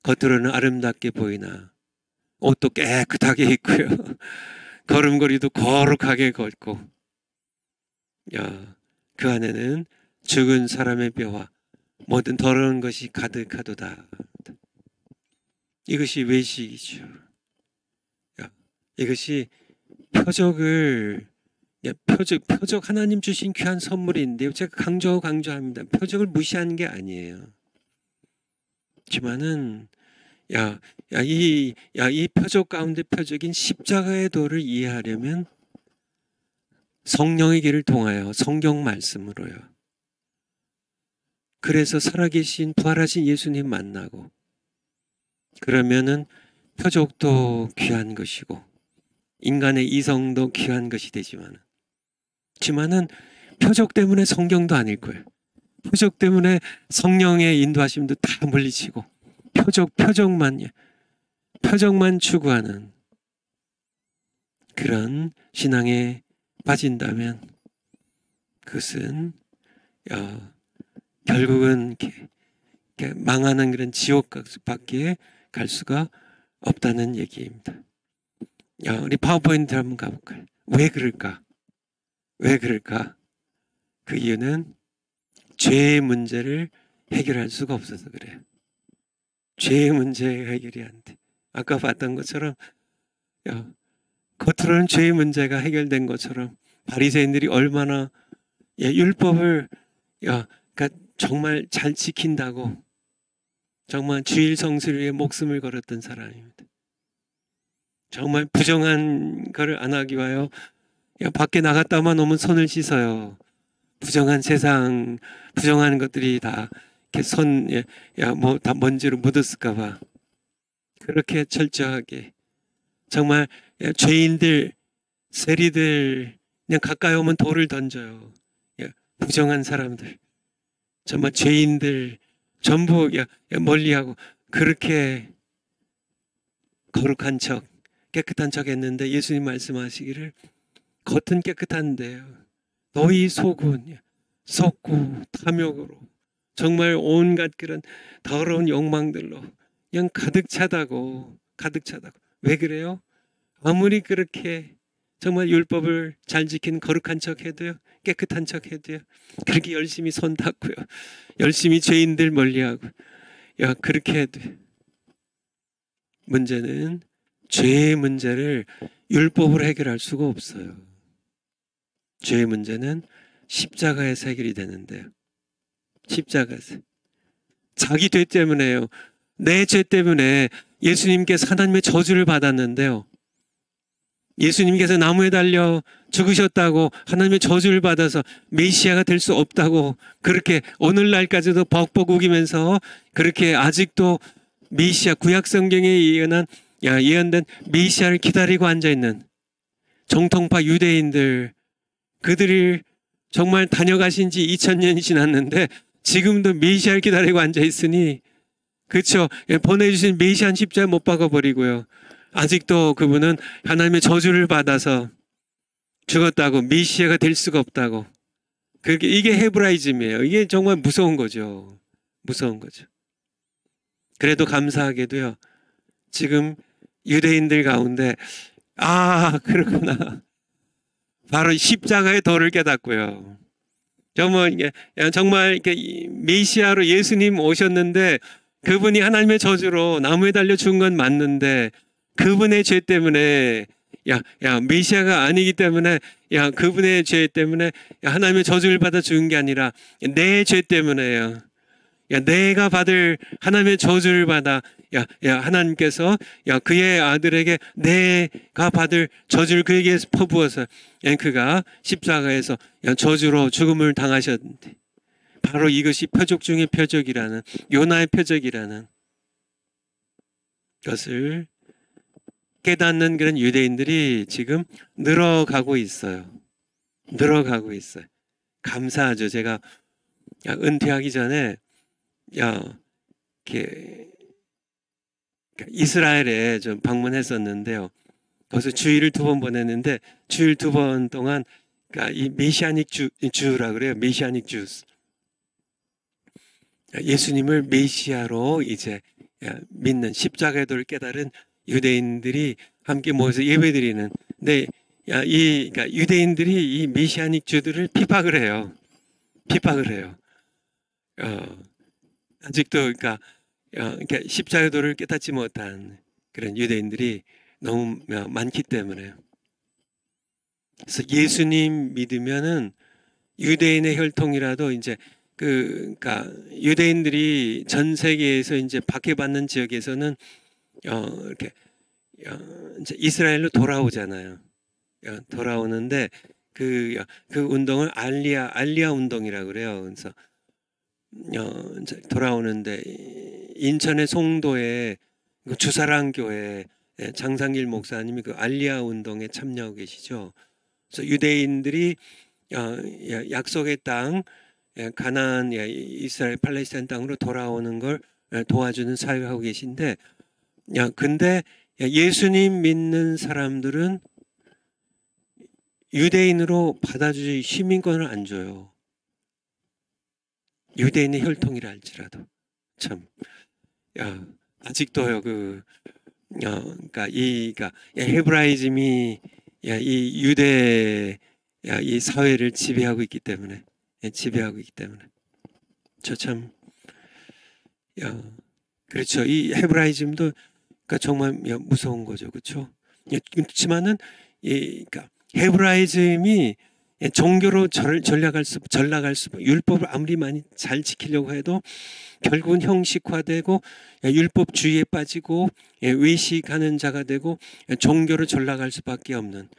겉으로는 아름답게 보이나 옷도 깨끗하게 입고요. 걸음걸이도 거룩하게 걷고 그 안에는 죽은 사람의 뼈와 모든 더러운 것이 가득하도다. 이것이 외식이죠. 이것이 표적 하나님 주신 귀한 선물인데요. 제가 강조합니다. 표적을 무시하는 게 아니에요. 하지만은 이 표적 가운데 표적인 십자가의 도를 이해하려면 성령의 길을 통하여 성경 말씀으로요. 그래서 살아계신 부활하신 예수님 만나고 그러면은 표적도 귀한 것이고 인간의 이성도 귀한 것이 되지만은 표적 때문에 성경도 아닐 거예요. 표적 때문에 성령의 인도하심도 다 물리치고 표적만 추구하는 그런 신앙에 빠진다면 그것은 결국은 망하는 그런 지옥밖에 갈 수가 없다는 얘기입니다. 우리 파워포인트 한번 가볼까요? 왜 그럴까? 그 이유는 죄의 문제를 해결할 수가 없어서 그래요. 죄의 문제 해결이 안 돼. 아까 봤던 것처럼 겉으로는 죄의 문제가 해결된 것처럼 바리새인들이 얼마나 율법을 그러니까 정말 잘 지킨다고 정말 주일 성수를 위해 목숨을 걸었던 사람입니다. 정말 부정한 것을 안 하기 위하여 밖에 나갔다만 오면 손을 씻어요. 부정한 세상, 부정한 것들이 다 이렇게 다 먼지로 묻었을까 봐. 그렇게 철저하게. 정말 죄인들, 세리들, 그냥 가까이 오면 돌을 던져요. 부정한 사람들. 정말 죄인들, 전부 멀리하고 그렇게 거룩한 척, 깨끗한 척 했는데 예수님 말씀하시기를 겉은 깨끗한데요. 너희 속은 속고 탐욕으로 정말 온갖 그런 더러운 욕망들로 그냥 가득 차다고. 왜 그래요? 아무리 그렇게 정말 율법을 잘 지키는 거룩한 척 해도요. 깨끗한 척 해도요. 그렇게 열심히 손 닦고요. 열심히 죄인들 멀리하고 그렇게 해도 문제는 죄의 문제를 율법으로 해결할 수가 없어요. 죄의 문제는 십자가에서 해결이 되는데요. 십자가에서. 자기 죄 때문에요. 내 죄 때문에 예수님께서 하나님의 저주를 받았는데요. 예수님께서 나무에 달려 죽으셨다고 하나님의 저주를 받아서 메시아가 될 수 없다고 그렇게 오늘날까지도 벅벅 우기면서 그렇게 아직도 메시아 구약 성경에 예언된 메시아를 기다리고 앉아있는 정통파 유대인들 그들이 정말 다녀가신 지 2000년이 지났는데 지금도 메시아를 기다리고 앉아있으니 그렇죠. 보내주신 메시아 십자가 못 박아버리고요. 아직도 그분은 하나님의 저주를 받아서 죽었다고 메시아가 될 수가 없다고. 이게 헤브라이즘이에요. 이게 정말 무서운 거죠. 그래도 감사하게도요. 지금 유대인들 가운데 그렇구나. 바로 십자가의 도를 깨닫고요. 정말 이렇게 메시아로 예수님 오셨는데 그분이 하나님의 저주로 나무에 달려 죽은 건 맞는데 그분의 죄 때문에 메시아가 아니기 때문에 그분의 죄 때문에 하나님의 저주를 받아 죽은 게 아니라 내 죄 때문에요. 내가 받을 하나님의 저주를 받아 하나님께서 그의 아들에게 내가 받을 저주를 그에게 퍼부어서 그가 십자가에서 저주로 죽음을 당하셨는데 바로 이것이 표적 중의 표적이라는 요나의 표적이라는 것을 깨닫는 그런 유대인들이 지금 늘어가고 있어요. 감사하죠. 제가 은퇴하기 전에 이렇게 이스라엘에 좀 방문했었는데요. 거기서 주일을 2번 보냈는데 주일 2번 동안 그러니까 이 메시아닉 주라 그래요. 메시아닉 주스. 예수님을 메시아로 이제 믿는 십자가의 도를 깨달은 유대인들이 함께 모여서 예배드리는. 근데 그러니까 유대인들이 이 메시아닉 주들을 핍박을 해요. 핍박을 해요. 아직도 그러니까 십자가의 도를 깨닫지 못한 그런 유대인들이 너무 많기 때문에. 그래서 예수님 믿으면은 유대인의 혈통이라도 이제 그러니까 유대인들이 전 세계에서 이제 박해받는 지역에서는 이렇게 이제 이스라엘로 돌아오잖아요. 돌아오는데 그 운동을 알리아 운동이라고 그래요. 그래서 이제 돌아오는데 인천의 송도에 주사랑 교회 장상길 목사님이 그 알리아 운동에 참여하고 계시죠. 그래서 유대인들이 약속의 땅 가나안 이스라엘 팔레스타인 땅으로 돌아오는 걸 도와주는 사역하고 계신데 근데 예수님 믿는 사람들은 유대인으로 받아주지 시민권을 안 줘요. 유대인의 혈통이라 할지라도 참 아직도요 그러니까 헤브라이즘이 이 유대 이 사회를 지배하고 있기 때문에 저 참 그렇죠. 이 헤브라이즘도 그러니까 정말 무서운 거죠, 그렇죠? 그렇지만은 그러니까 헤브라이즘이 종교로 전락할 수 율법을 아무리 많이 잘 지키려고 해도 결국은 형식화되고 율법주의에 빠지고 외식하는 자가 되고 종교로 전락할 수밖에 없는,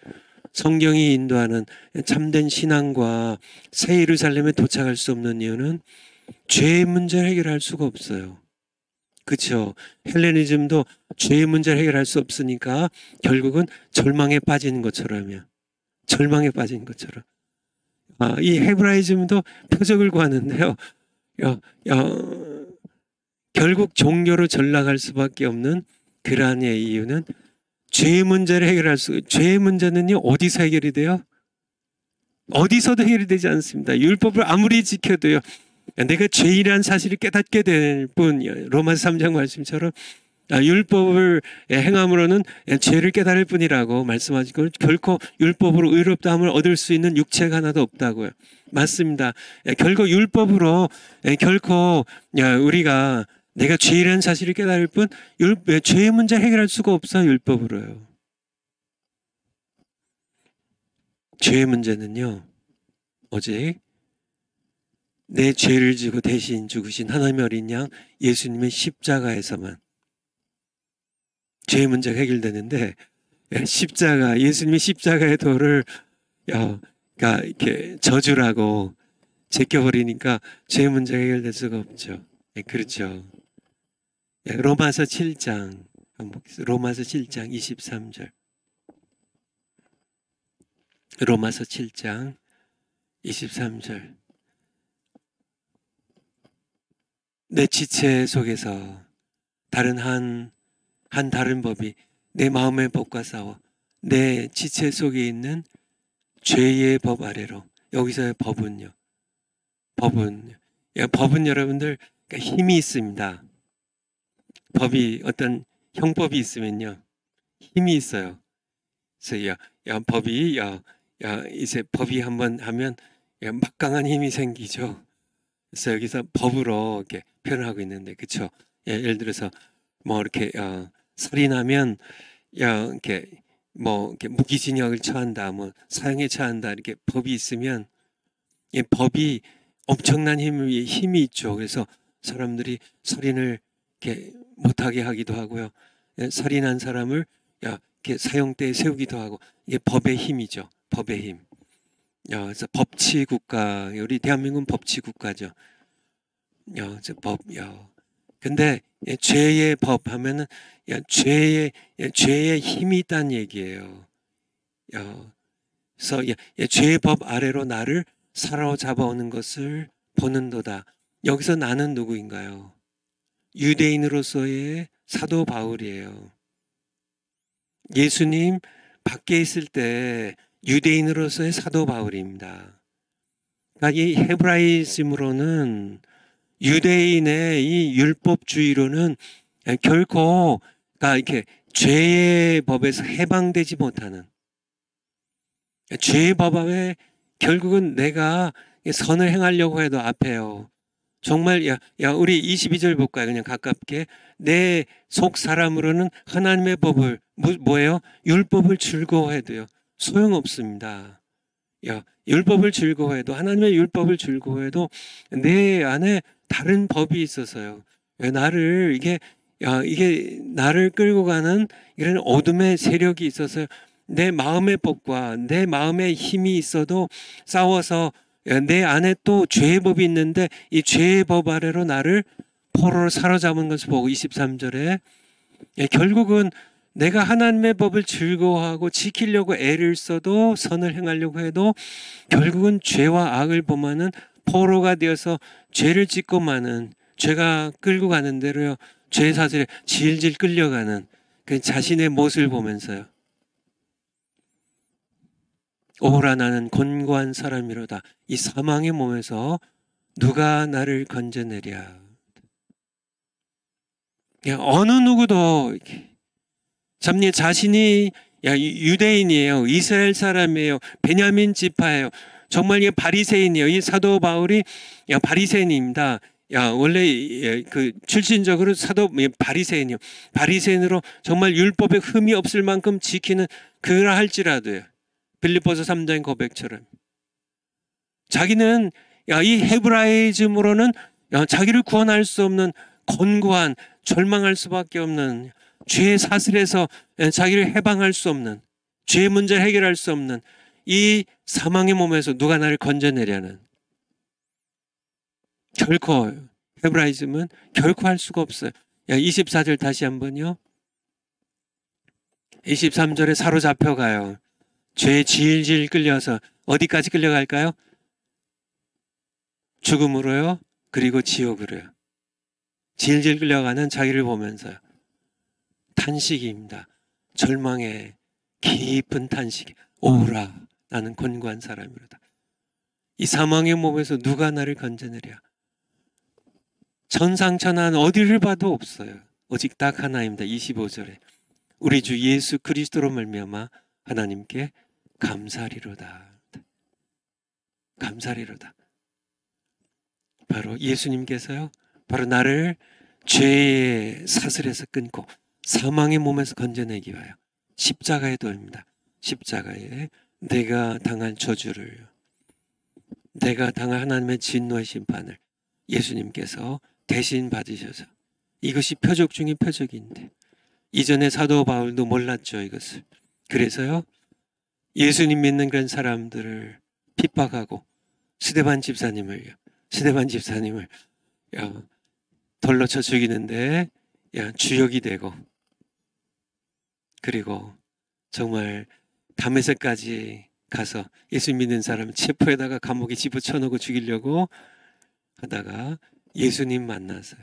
성경이 인도하는 참된 신앙과 새 예루살렘에 도착할 수 없는 이유는 죄의 문제를 해결할 수가 없어요. 그렇죠. 헬레니즘도 죄의 문제를 해결할 수 없으니까 결국은 절망에 빠지는 것처럼요. 이 헤브라이즘도 표적을 구하는데요. 결국 종교로 전락할 수밖에 없는 그러한 이유는 죄의 문제를 죄의 문제는요, 어디서 해결이 돼요? 어디서도 해결이 되지 않습니다. 율법을 아무리 지켜도요, 내가 죄인이라는 사실을 깨닫게 될 뿐, 로마서 3장 말씀처럼 율법을 행함으로는 죄를 깨달을 뿐이라고 말씀하시고, 결코 율법으로 의롭다함을 얻을 수 있는 육체가 하나도 없다고요. 맞습니다. 결국 율법으로 결코 우리가 내가 죄라는 사실을 깨달을 뿐 죄의 문제 해결할 수가 없어요. 율법으로요. 죄의 문제는요, 오직 내 죄를 지고 대신 죽으신 하나님의 어린 양 예수님의 십자가에서만 죄의 문제가 해결되는데, 예수님의 십자가의 도를 이렇게 저주라고 제껴버리니까 죄의 문제가 해결될 수가 없죠. 그렇죠. 로마서 7장 23절. 로마서 7장 23절. 내 지체 속에서 다른 법이 내 마음의 법과 싸워 내 지체 속에 있는 죄의 법 아래로. 여기서의 법은 여러분들 힘이 있습니다. 법이 어떤 형법이 있으면요, 힘이 있어요. 그래서 이제 법이 한번 하면 막강한 힘이 생기죠. 그래서 여기서 법으로 이렇게 표현하고 있는데, 그렇죠? 예를 들어서 뭐 이렇게 살인하면 이렇게 무기징역을 처한다, 뭐 사형에 처한다, 이렇게 법이 있으면 법이 엄청난 힘이 있죠. 그래서 사람들이 살인을 이렇게 못하게 하기도 하고요. 살인한 사람을 이렇게 사형대에 세우기도 하고, 이게 법의 힘이죠. 법의 힘. 그래서 법치국가, 우리 대한민국은 법치국가죠. 근데 죄의 법 하면은 죄의 힘이 있다는 얘기예요. 그래서 죄의 법 아래로 나를 사로잡아오는 것을 보는도다. 여기서 나는 누구인가요? 유대인으로서의 사도 바울이에요. 예수님 밖에 있을 때 유대인으로서의 사도 바울입니다. 그러니까 이 헤브라이즘으로는 유대인의 이 율법주의로는 결코 그러니까 이렇게 죄의 법에서 해방되지 못하는, 죄의 법 앞에 결국은 내가 선을 행하려고 해도 앞에요. 정말 우리 22절 볼까요? 그냥 가깝게. 내 속 사람으로는 하나님의 법을 뭐예요? 율법을 즐거워해도요. 소용없습니다. 율법을 즐거워해도, 하나님의 율법을 즐거워해도 내 안에 다른 법이 있어서요. 나를 이게 나를 끌고 가는 이런 어둠의 세력이 있어서 내 마음의 법과 내 마음의 힘이 있어도 싸워서 내 안에 또 죄의 법이 있는데 이 죄의 법 아래로 나를 포로로 사로잡은 것을 보고 23절에 결국은 내가 하나님의 법을 즐거워하고 지키려고 애를 써도 선을 행하려고 해도 결국은 죄와 악을 범하는 포로가 되어서 죄를 짓고 마는, 죄가 끌고 가는 대로요. 죄 사슬에 질질 끌려가는 그 자신의 모습을 보면서요. 오라 나는 곤고한 사람이로다. 이 사망의 몸에서 누가 나를 건져내랴. 어느 누구도 참 자신이 유대인이에요. 이스라엘 사람이에요. 베냐민 지파예요. 정말 이 바리새인이에요. 이 사도 바울이 바리새인입니다. 원래 그 출신적으로 사도 바리새인이요. 바리새인으로 정말 율법에 흠이 없을 만큼 지키는 그라 할지라도요. 빌립보서 3장 고백처럼 자기는 이 헤브라이즘으로는 자기를 구원할 수 없는 곤고한, 절망할 수밖에 없는, 죄의 사슬에서 자기를 해방할 수 없는, 죄의 문제를 해결할 수 없는 이 사망의 몸에서 누가 나를 건져내려는, 결코 헤브라이즘은 결코 할 수가 없어요. 24절 다시 한번요. 23절에 사로잡혀가요. 죄에 질질 끌려서 어디까지 끌려갈까요? 죽음으로요. 그리고 지옥으로요. 질질 끌려가는 자기를 보면서요. 탄식입니다. 절망의 깊은 탄식. 오라 나는 곤고한 사람이로다. 이 사망의 몸에서 누가 나를 건져내랴. 천상천하는 어디를 봐도 없어요. 오직 딱 하나입니다. 25절에 우리 주 예수 그리스도로 말미암아 하나님께 감사리로다. 감사리로다. 바로 예수님께서요. 바로 나를 죄의 사슬에서 끊고 사망의 몸에서 건져내기 위하여 십자가에 돌립니다. 십자가에 내가 당한 저주를, 내가 당한 하나님의 진노의 심판을 예수님께서 대신 받으셔서, 이것이 표적 중의 표적인데 이전에 사도 바울도 몰랐죠, 이것을. 그래서요 예수님 믿는 그런 사람들을 핍박하고 스데반 집사님을 돌로 쳐 죽이는데 주역이 되고, 그리고 정말 다메섹까지 가서 예수 믿는 사람 체포에다가 감옥에 집어쳐놓고 죽이려고 하다가 예수님 만나서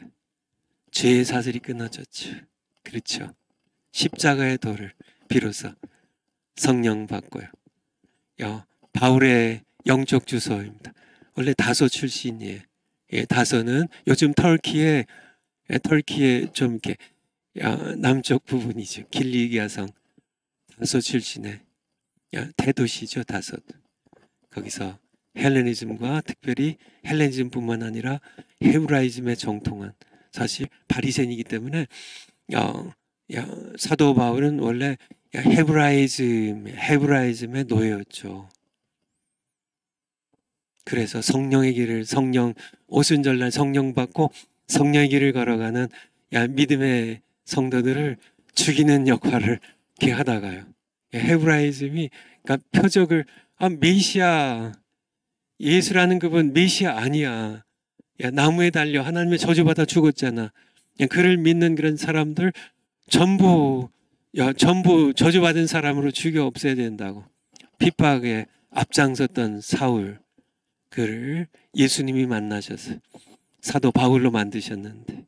죄의 사슬이 끊어졌죠. 그렇죠. 십자가의 도를 비로소 성령 받고요. 바울의 영적 주소입니다. 원래 다소 출신이에요. 다소는 요즘 터키의 좀 이렇게 남쪽 부분이죠. 길리기아성 다소 출신의 대도시죠. 다소. 거기서 헬레니즘과 특별히 헬레니즘뿐만 아니라 헤브라이즘에 정통한, 사실 바리새인이기 때문에 사도 바울은 원래 헤브라이즘의 노예였죠. 그래서 성령의 길을, 오순절날 성령 받고 성령의 길을 걸어가는 믿음의 성도들을 죽이는 역할을 이렇게 하다가요. 헤브라이즘이 그러니까 표적을 메시아, 예수라는 그분 메시아 아니야. 나무에 달려 하나님의 저주받아 죽었잖아. 그를 믿는 그런 사람들 전부 저주받은 사람으로 죽여 없애야 된다고 핍박에 앞장섰던 사울, 그를 예수님이 만나셔서 사도 바울로 만드셨는데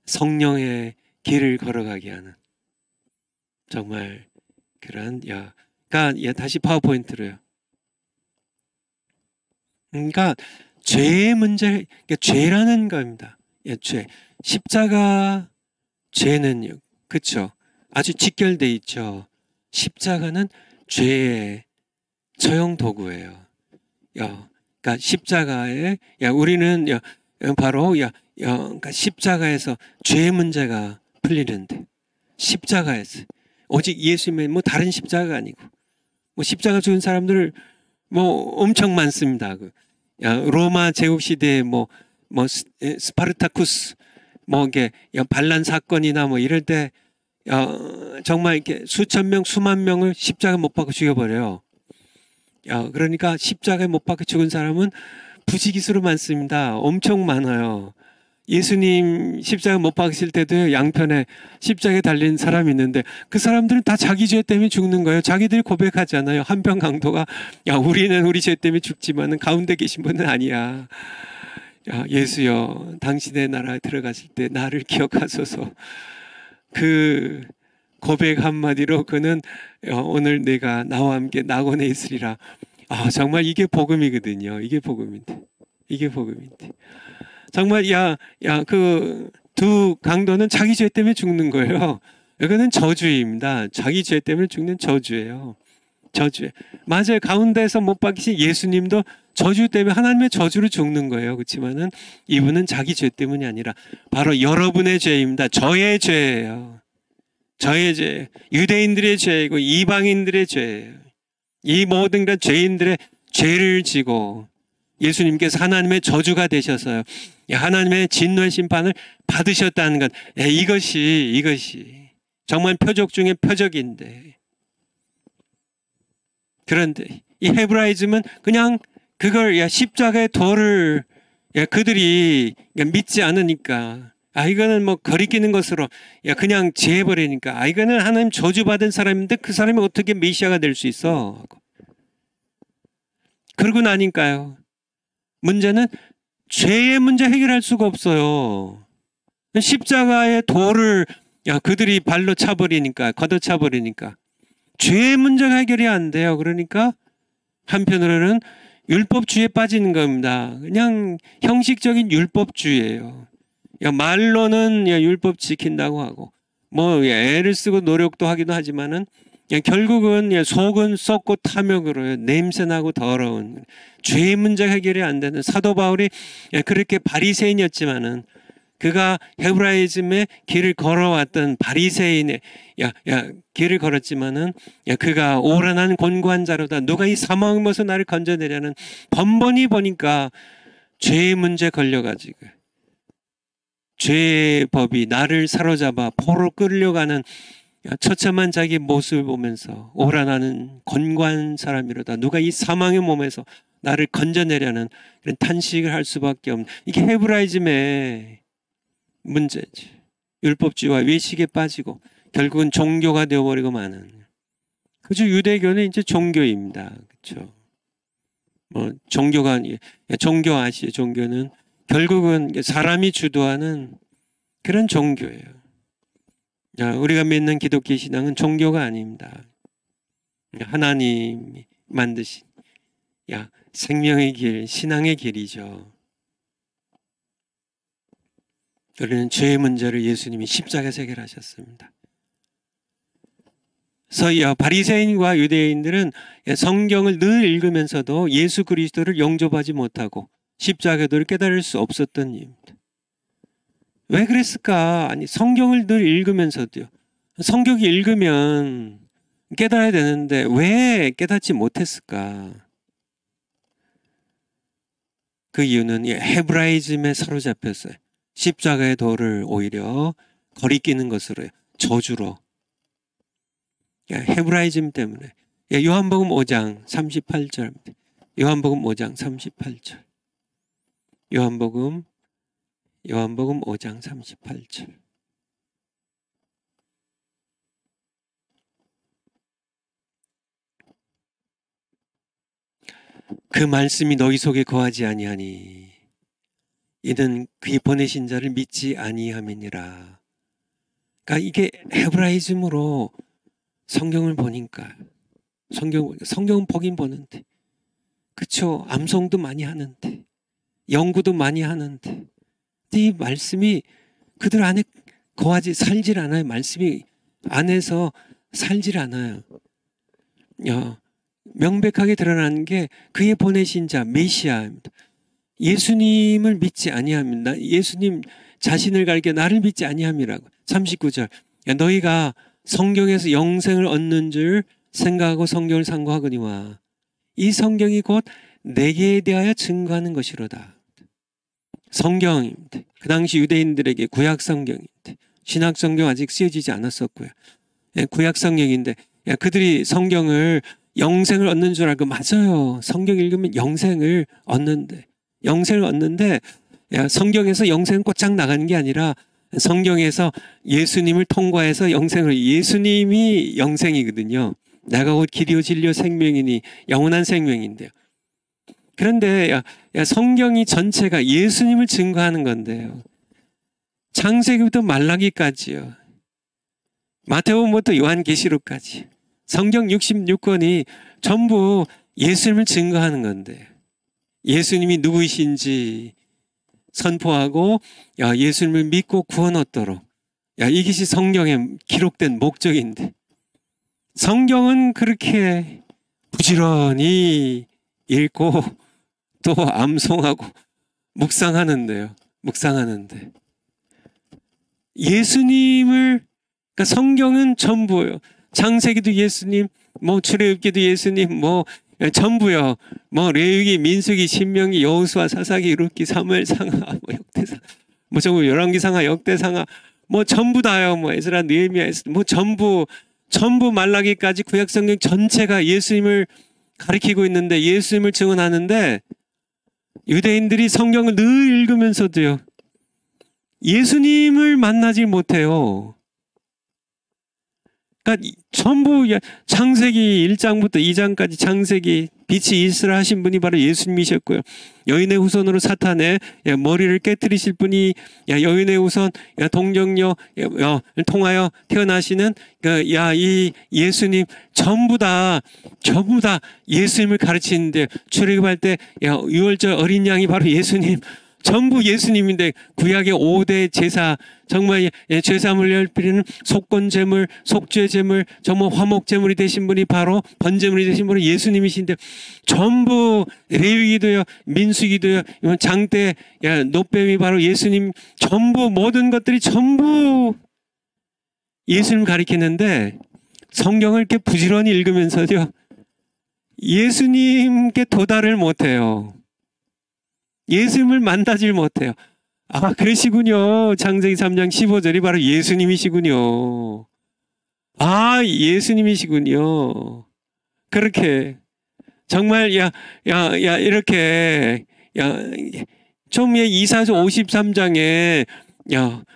성령의 길을 걸어가게 하는 정말 그런 그러니까 다시 파워포인트로요. 그러니까 죄의 문제, 그러니까 죄라는 겁니다. 죄. 십자가 죄는요. 그렇죠. 아주 직결돼 있죠. 십자가는 죄의 처형 도구예요. 그러니까 십자가에 우리는 바로 그러니까 십자가에서 죄의 문제가 풀리는데 십자가에서 오직 예수님의 뭐 다른 십자가가 아니고 뭐 십자가 죽은 사람들 뭐 엄청 많습니다. 로마 제국 시대에 뭐 스파르타쿠스 뭐 이게 반란 사건이나 뭐 이럴 때 정말 이렇게 수천 명 수만 명을 십자가 못 박아 죽여버려요. 그러니까 십자가에 못 박아 죽은 사람은 부지기수로 많습니다. 엄청 많아요. 예수님 십자가 못 박으실 때도 양편에 십자가에 달린 사람이 있는데 그 사람들은 다 자기 죄 때문에 죽는 거예요. 자기들이 고백하잖아요. 한편 강도가 우리는 우리 죄 때문에 죽지만은 가운데 계신 분은 아니야. 예수여 당신의 나라에 들어가실 때 나를 기억하소서. 그 고백 한마디로 그는 오늘 내가 나와 함께 낙원에 있으리라. 정말 이게 복음이거든요. 이게 복음인데. 정말 그 두 강도는 자기 죄 때문에 죽는 거예요. 이거는 저주입니다. 자기 죄 때문에 죽는 저주예요. 저주. 맞아요. 가운데서 못 박히신 예수님도 저주 때문에 하나님의 저주로 죽는 거예요. 그렇지만은 이분은 자기 죄 때문이 아니라 바로 여러분의 죄입니다. 저의 죄예요. 저의 죄. 유대인들의 죄이고 이방인들의 죄예요. 이 모든 건 죄인들의 죄를 지고 예수님께서 하나님의 저주가 되셔서요. 하나님의 진노의 심판을 받으셨다는 것. 이것이 정말 표적 중에 표적인데. 그런데 이 헤브라이즘은 그냥 그걸 십자가의 도를 그들이 믿지 않으니까 이거는 뭐 거리끼는 것으로 그냥 제해버리니까 이거는 하나님 저주받은 사람인데 그 사람이 어떻게 메시아가 될 수 있어? 그러고 나니까요. 문제는 죄의 문제 해결할 수가 없어요. 십자가의 돌을 그들이 발로 차버리니까 걷어차버리니까 죄의 문제가 해결이 안 돼요. 그러니까 한편으로는 율법주의에 빠지는 겁니다. 그냥 형식적인 율법주의예요. 말로는 율법 지킨다고 하고 뭐 애를 쓰고 노력도 하기도 하지만은 결국은 속은 썩고 탐욕으로 냄새나고 더러운 죄의 문제 해결이 안 되는 사도 바울이 그렇게 바리새인이었지만은 그가 헤브라이즘의 길을 걸어왔던 바리새인의 길을 걸었지만은 그가 오란한 곤고한 자로다. 누가 이 사망의 몸에서 나를 건져내려는 번번이 보니까 죄의 문제 걸려가지고 죄의 법이 나를 사로잡아 포로 끌려가는 처참한 자기 모습을 보면서 오란하는 곤고한 사람이로다. 누가 이 사망의 몸에서 나를 건져내려는 그런 탄식을 할 수밖에 없는 이게 헤브라이즘의 문제지. 율법주의와 외식에 빠지고 결국은 종교가 되어버리고 마는. 그죠? 유대교는 이제 종교입니다. 그렇죠? 뭐 종교가 종교 아시죠? 종교는 결국은 사람이 주도하는 그런 종교예요. 우리가 믿는 기독교 신앙은 종교가 아닙니다. 하나님이 만드신 생명의 길, 신앙의 길이죠. 우리는 죄의 문제를 예수님이 십자가에서 해결하셨습니다. 그래서 바리새인과 유대인들은 성경을 늘 읽으면서도 예수 그리스도를 영접하지 못하고 십자가의 도를 깨달을 수 없었던 이유입니다. 왜 그랬을까? 아니 성경을 늘 읽으면서도요. 성경이 읽으면 깨달아야 되는데 왜 깨닫지 못했을까? 그 이유는 헤브라이즘에 사로잡혔어요. 십자가의 도를 오히려 거리끼는 것으로 저주로 헤브라이즘 때문에 요한복음 5장 38절입니다. 요한복음 5장 38절. 요한복음 5장 38절. 그 말씀이 너희 속에 거하지 아니하니 이는 그의 보내신 자를 믿지 아니함이니라. 그러니까 이게 헤브라이즘으로 성경을 보니까 성경은 보긴 보는데, 그쵸? 암송도 많이 하는데, 연구도 많이 하는데, 이 말씀이 그들 안에 살질 않아요. 말씀이 안에서 살질 않아요. 명백하게 드러나는 게 그의 보내신 자 메시아입니다. 예수님을 믿지 아니합니다. 예수님 자신을 가리켜 나를 믿지 아니함이라고. 39절. 너희가 성경에서 영생을 얻는 줄 생각하고 성경을 상고하거니와 이 성경이 곧 내게 대하여 증거하는 것이로다. 성경입니다. 그 당시 유대인들에게 구약 성경인데, 신약 성경 아직 쓰여지지 않았었고요. 구약 성경인데, 그들이 성경을 영생을 얻는 줄 알고, 맞아요. 성경 읽으면 영생을 얻는데 성경에서 영생은 곧장 나가는 게 아니라 성경에서 예수님을 통과해서 예수님이 영생이거든요. 내가 곧 길이요 진리요 생명이니 영원한 생명인데요. 그런데 성경이 전체가 예수님을 증거하는 건데요. 창세기부터 말라기까지요. 마태복음부터 요한계시록까지 성경 66권이 전부 예수님을 증거하는 건데, 예수님이 누구이신지 선포하고 예수님을 믿고 구원 얻도록, 이것이 성경에 기록된 목적인데, 성경은 그렇게 부지런히 읽고 또 암송하고 묵상하는데 예수님을, 그러니까 성경은 전부요. 창세기도 예수님, 출애굽기도 예수님, 전부요. 레위기, 민수기, 신명기, 여호수아, 사사기, 룻기, 사무엘, 상하, 역대상, 전부 열왕기상하, 역대상하, 전부 다요. 에스라, 느헤미야, 전부 말라기까지 구약성경 전체가 예수님을 가리키고 있는데, 예수님을 증언하는데, 유대인들이 성경을 늘 읽으면서도요, 예수님을 만나지 못해요. 그러니까 전부 창세기 1장부터 2장까지 창세기 빛이 있으라 하신 분이 바로 예수님이셨고요. 여인의 후손으로 사탄의 머리를 깨뜨리실 분이 여인의 후손 동정녀 통하여 태어나시는 이 예수님, 전부 다 예수님을 가르치는데, 출애굽할 때 유월절 어린 양이 바로 예수님, 전부 예수님인데, 구약의 5대 제사, 정말 죄사함을 열피는 속건제물, 속죄제물, 정말 화목제물이 되신 분이 바로, 번제물이 되신 분이 예수님이신데, 전부 레위기도요, 민수기도요, 장대, 노뱀이 바로 예수님, 전부 모든 것들이 전부 예수님 가리키는데, 성경을 이렇게 부지런히 읽으면서요, 예수님께 도달을 못해요. 예수님을 만나질 못해요. 그러시군요. 창세기 3장 15절이 바로 예수님이시군요. 예수님이시군요. 그렇게 정말 이렇게 처음에 이사야서 53장에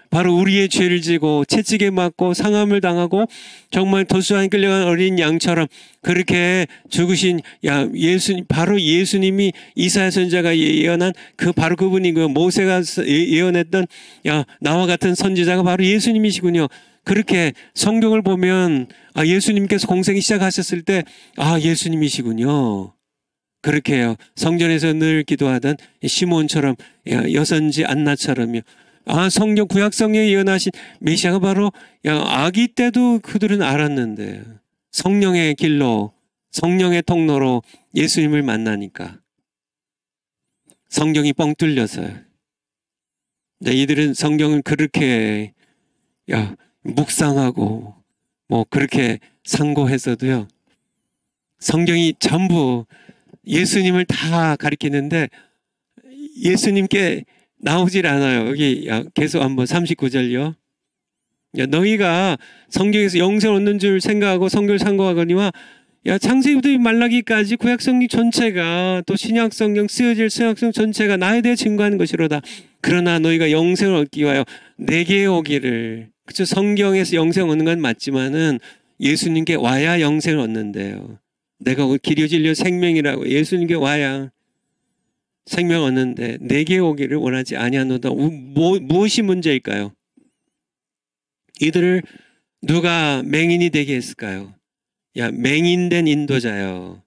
바로 우리의 죄를 지고 채찍에 맞고 상함을 당하고 정말 도수안에 끌려간 어린 양처럼 그렇게 죽으신 예수님, 바로 예수님이 이사야 선지자가 예언한 바로 그분이고요. 모세가 예언했던 나와 같은 선지자가 바로 예수님이시군요. 그렇게 성경을 보면 예수님께서 공생이 시작하셨을 때 예수님이시군요. 그렇게 해요. 성전에서 늘 기도하던 시몬처럼, 여선지 안나처럼요. 성경 구약성경에 예언하신 메시아가 바로 아기 때도 그들은 알았는데, 성령의 길로, 성령의 통로로 예수님을 만나니까 성경이 뻥 뚫려서요. 이들은 성경을 그렇게 묵상하고 그렇게 상고해서도요, 성경이 전부 예수님을 다 가리키는데 예수님께 나오질 않아요. 여기 계속 한번 39절요. 너희가 성경에서 영생을 얻는 줄 생각하고 성경을 상고하거니와 창세기부터 말라기까지 구약성경 전체가, 또 신약성경 쓰여질 신약성경 전체가 나에 대해 증거하는 것이로다. 그러나 너희가 영생을 얻기 위하여 내게 오기를. 그쵸? 성경에서 영생을 얻는 건 맞지만은 예수님께 와야 영생을 얻는데요. 내가 길이요 진리요 생명이라고 예수님께 와야 생명 얻는데 내게 오기를 원하지 아니하노다. 무엇이 문제일까요? 이들을 누가 맹인이 되게 했을까요? 야, 맹인된 인도자요.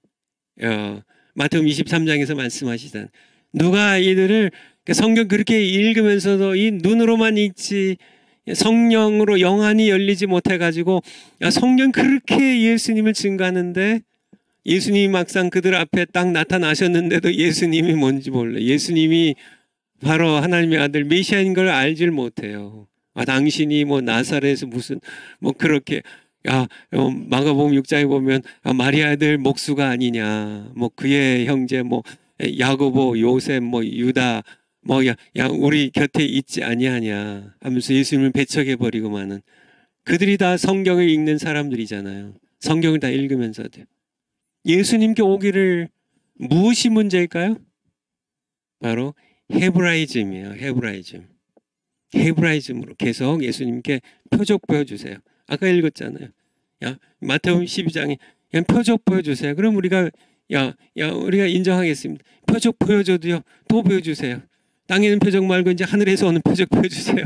마태복음 23장에서 말씀하시잖아요. 누가 이들을 성경 그렇게 읽으면서도 이 눈으로만 읽지 성령으로 영안이 열리지 못해가지고 성경 그렇게 예수님을 증거하는데 예수님이 막상 그들 앞에 딱 나타나셨는데도 예수님이 뭔지 몰라. 예수님이 바로 하나님의 아들 메시아인 걸 알질 못해요. 당신이 뭐 나사렛에서 무슨 뭐 그렇게 마가복음 6장에 보면 마리아 아들 목수가 아니냐, 뭐 그의 형제 뭐 야고보, 요셉, 뭐 유다, 뭐 우리 곁에 있지 아니하냐 하면서 예수님을 배척해 버리고만은 그들이 다 성경을 읽는 사람들이잖아요. 성경을 다 읽으면서도 예수님께 오기를 무엇이 문제일까요? 바로 헤브라이즘이에요. 헤브라이즘으로 계속 예수님께 표적 보여주세요. 아까 읽었잖아요. 마태복음 12장에 표적 보여주세요. 그럼 우리가 우리가 인정하겠습니다. 표적 보여줘도요. 또 보여주세요. 땅에 있는 표적 말고 이제 하늘에서 오는 표적 보여주세요.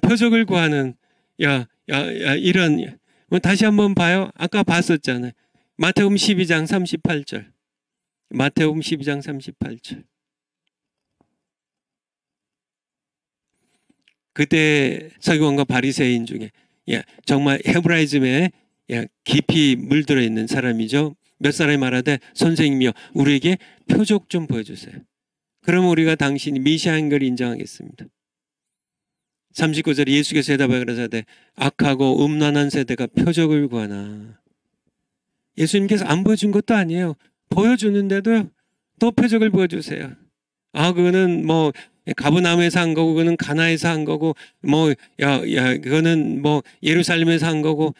표적을 구하는 이런 다시 한번 봐요. 아까 봤었잖아요. 마태복음 12장 38절. 마태복음 12장 38절. 그때 서기관과 바리새인 중에 정말 헤브라이즘에 깊이 물들어 있는 사람이죠. 몇 사람이 말하되 선생님이여 우리에게 표적 좀 보여주세요. 그러면 우리가 당신이 메시아인 걸 인정하겠습니다. 39절에 예수께서 대답하여 가라사대 악하고 음란한 세대가 표적을 구하나. 예수님께서 안 보여준 것도 아니에요. 보여주는데도 또 표적을 보여주세요. 그거는 뭐 가브나움에서 한 거고 그거는 가나에서 한 거고 뭐 그거는 뭐 예루살렘에서 한 거고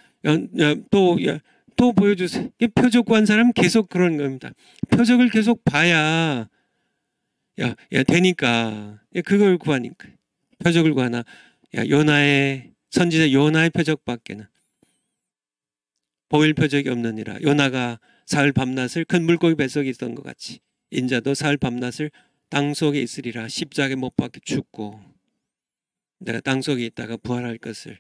또 보여주세요. 표적 구한 사람은 계속 그런 겁니다. 표적을 계속 봐야 되니까 그걸 구하니까 표적을 구하나 요나의 선지자 요나의 표적밖에는 보일 표적이 없느니라. 요나가 사흘 밤낮을 큰 물고기 뱃속에 있던 것 같이 인자도 사흘 밤낮을 땅속에 있으리라. 십자가에 못 박혀 죽고 내가 땅속에 있다가 부활할 것을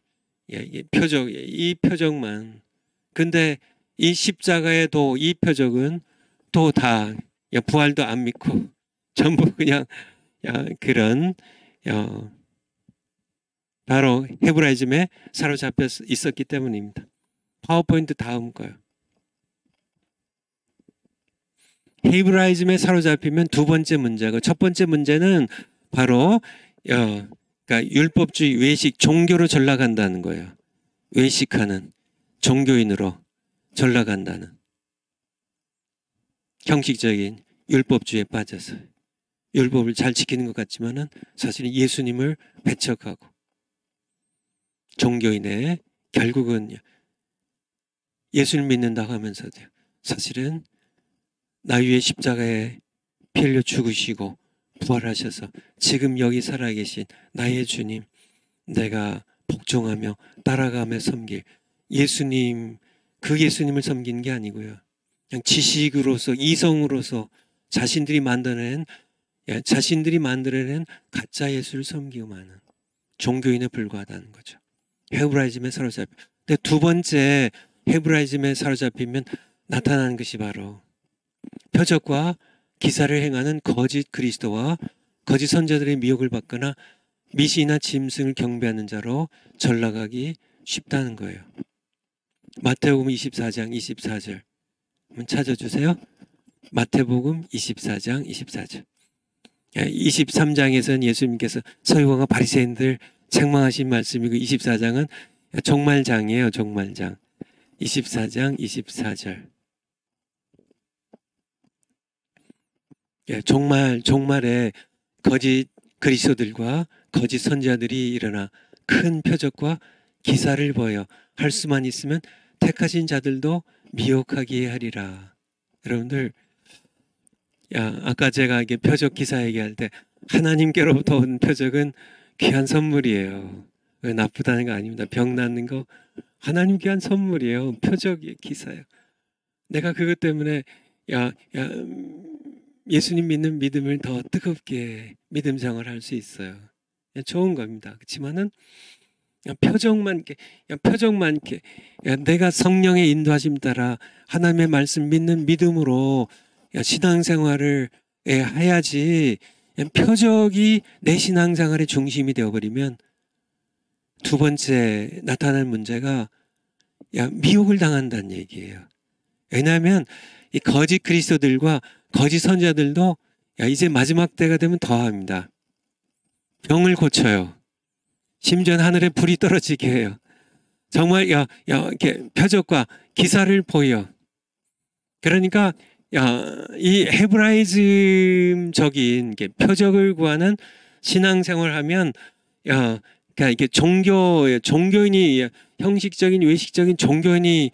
이 표적만. 근데 이 십자가의 이 표적은 또 다 부활도 안 믿고 전부 그냥 그런 바로 헤브라이즘에 사로잡혀 있었기 때문입니다. 파워포인트 다음 거요. 헤브라이즘에 사로잡히면 두 번째 문제고 첫 번째 문제는 바로 그러니까 율법주의 외식 종교로 전락한다는 거예요. 외식하는 종교인으로 전락한다는 형식적인 율법주의에 빠져서 율법을 잘 지키는 것 같지만은 사실은 예수님을 배척하고 종교인의 결국은 예수를 믿는다고 하면서도 사실은 나 위에 십자가에 피 흘려 죽으시고 부활하셔서 지금 여기 살아계신 나의 주님 내가 복종하며 따라가며 섬길 예수님 그 예수님을 섬기는 게 아니고요. 그냥 지식으로서 이성으로서 자신들이 만들어낸 가짜 예수를 섬기고 마는 종교인에 불과하다는 거죠. 헤브라이즘에 사로잡혀. 근데 두 번째 헤브라이즘에 사로잡히면 나타나는 것이 바로 표적과 기사를 행하는 거짓 그리스도와 거짓 선자들의 미혹을 받거나 미시나 짐승을 경배하는 자로 전락하기 쉽다는 거예요. 마태복음 24장 24절 한번 찾아주세요. 마태복음 24장 24절. 23장에서는 예수님께서 서기관과 바리새인들 책망하신 말씀이고 24장은 종말장이에요. 종말장. 24장 24절. 종말에 거짓 그리스도들과 거짓 선지자들이 일어나 큰 표적과 기사를 보여 할 수만 있으면 택하신 자들도 미혹하게 하리라. 여러분들 아까 제가 이게 표적 기사 얘기할 때 하나님께로부터 온 표적은 귀한 선물이에요. 나쁘다는 거 아닙니다. 병 낫는 거 하나님 귀한 선물이에요. 표적의 기사예요. 내가 그것 때문에 예수님 믿는 믿음을 더 뜨겁게 믿음 생활할 수 있어요. 좋은 겁니다. 그렇지만은 표적만 이렇게 내가 성령의 인도하심 따라 하나님의 말씀 믿는 믿음으로 신앙생활을 해야지 표적이 내 신앙생활의 중심이 되어버리면 두 번째 나타날 문제가 미혹을 당한다는 얘기예요. 왜냐하면 이 거짓 그리스도들과 거짓 선자들도 이제 마지막 때가 되면 더합니다. 병을 고쳐요. 심지어 하늘에 불이 떨어지게 해요. 정말 이렇게 표적과 기사를 보여. 그러니까 이 헤브라이즘적인 표적을 구하는 신앙생활하면 그러니까 이게 종교인이 형식적인 외식적인 종교인이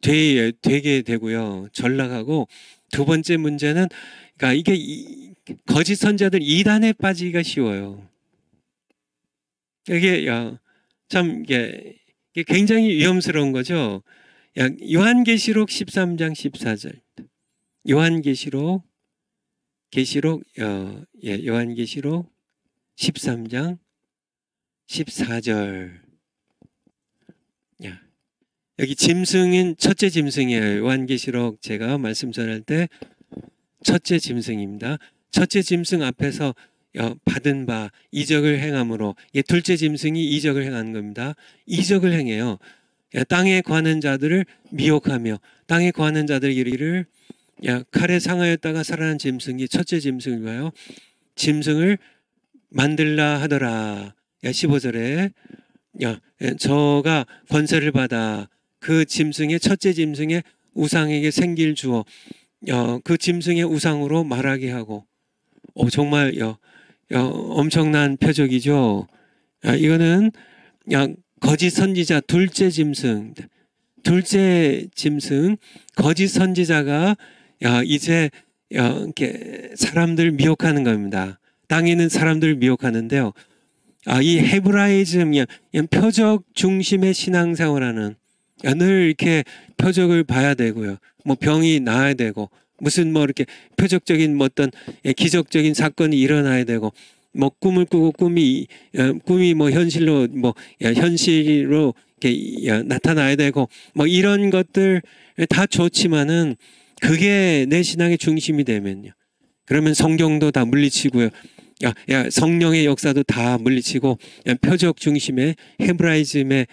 되게 되고요. 전락하고 두 번째 문제는 그러니까 이게 거짓 선자들 이단에 빠지기가 쉬워요. 이게 참 이게 굉장히 위험스러운 거죠. 요한계시록 13장 14절. 요한계시록 13장 14절. 여기 짐승인 첫째 짐승이에요. 요한계시록 제가 말씀 전할 때 첫째 짐승입니다. 첫째 짐승 앞에서 받은 바 이적을 행함으로 둘째 짐승이 이적을 행하는 겁니다. 이적을 행해요. 땅에 거하는 자들을 미혹하며 땅에 거하는 자들 이르기를 칼에 상하였다가 살아난 짐승이 첫째 짐승을 봐요. 짐승을 만들라 하더라. 15절에 저가 권세를 받아 그 짐승의 첫째 짐승의 우상에게 생기를 주어 그 짐승의 우상으로 말하게 하고 정말 엄청난 표적이죠. 이거는 거짓 선지자 둘째 짐승 거짓 선지자가 이제 이렇게 사람들 미혹하는 겁니다. 땅에 있는 사람들을 미혹하는데요. 이 헤브라이즘 표적 중심의 신앙생활하는 늘 이렇게 표적을 봐야 되고요. 뭐 병이 나아야 되고 무슨 뭐 이렇게 표적적인 어떤 기적적인 사건이 일어나야 되고 뭐 꿈을 꾸고 꿈이 뭐 현실로 현실로 이렇게 나타나야 되고 뭐 이런 것들 다 좋지만은 그게 내 신앙의 중심이 되면요. 그러면 성경도 다 물리치고요. 성령의 역사도 다 물리치고 표적 중심의 헤브라이즘에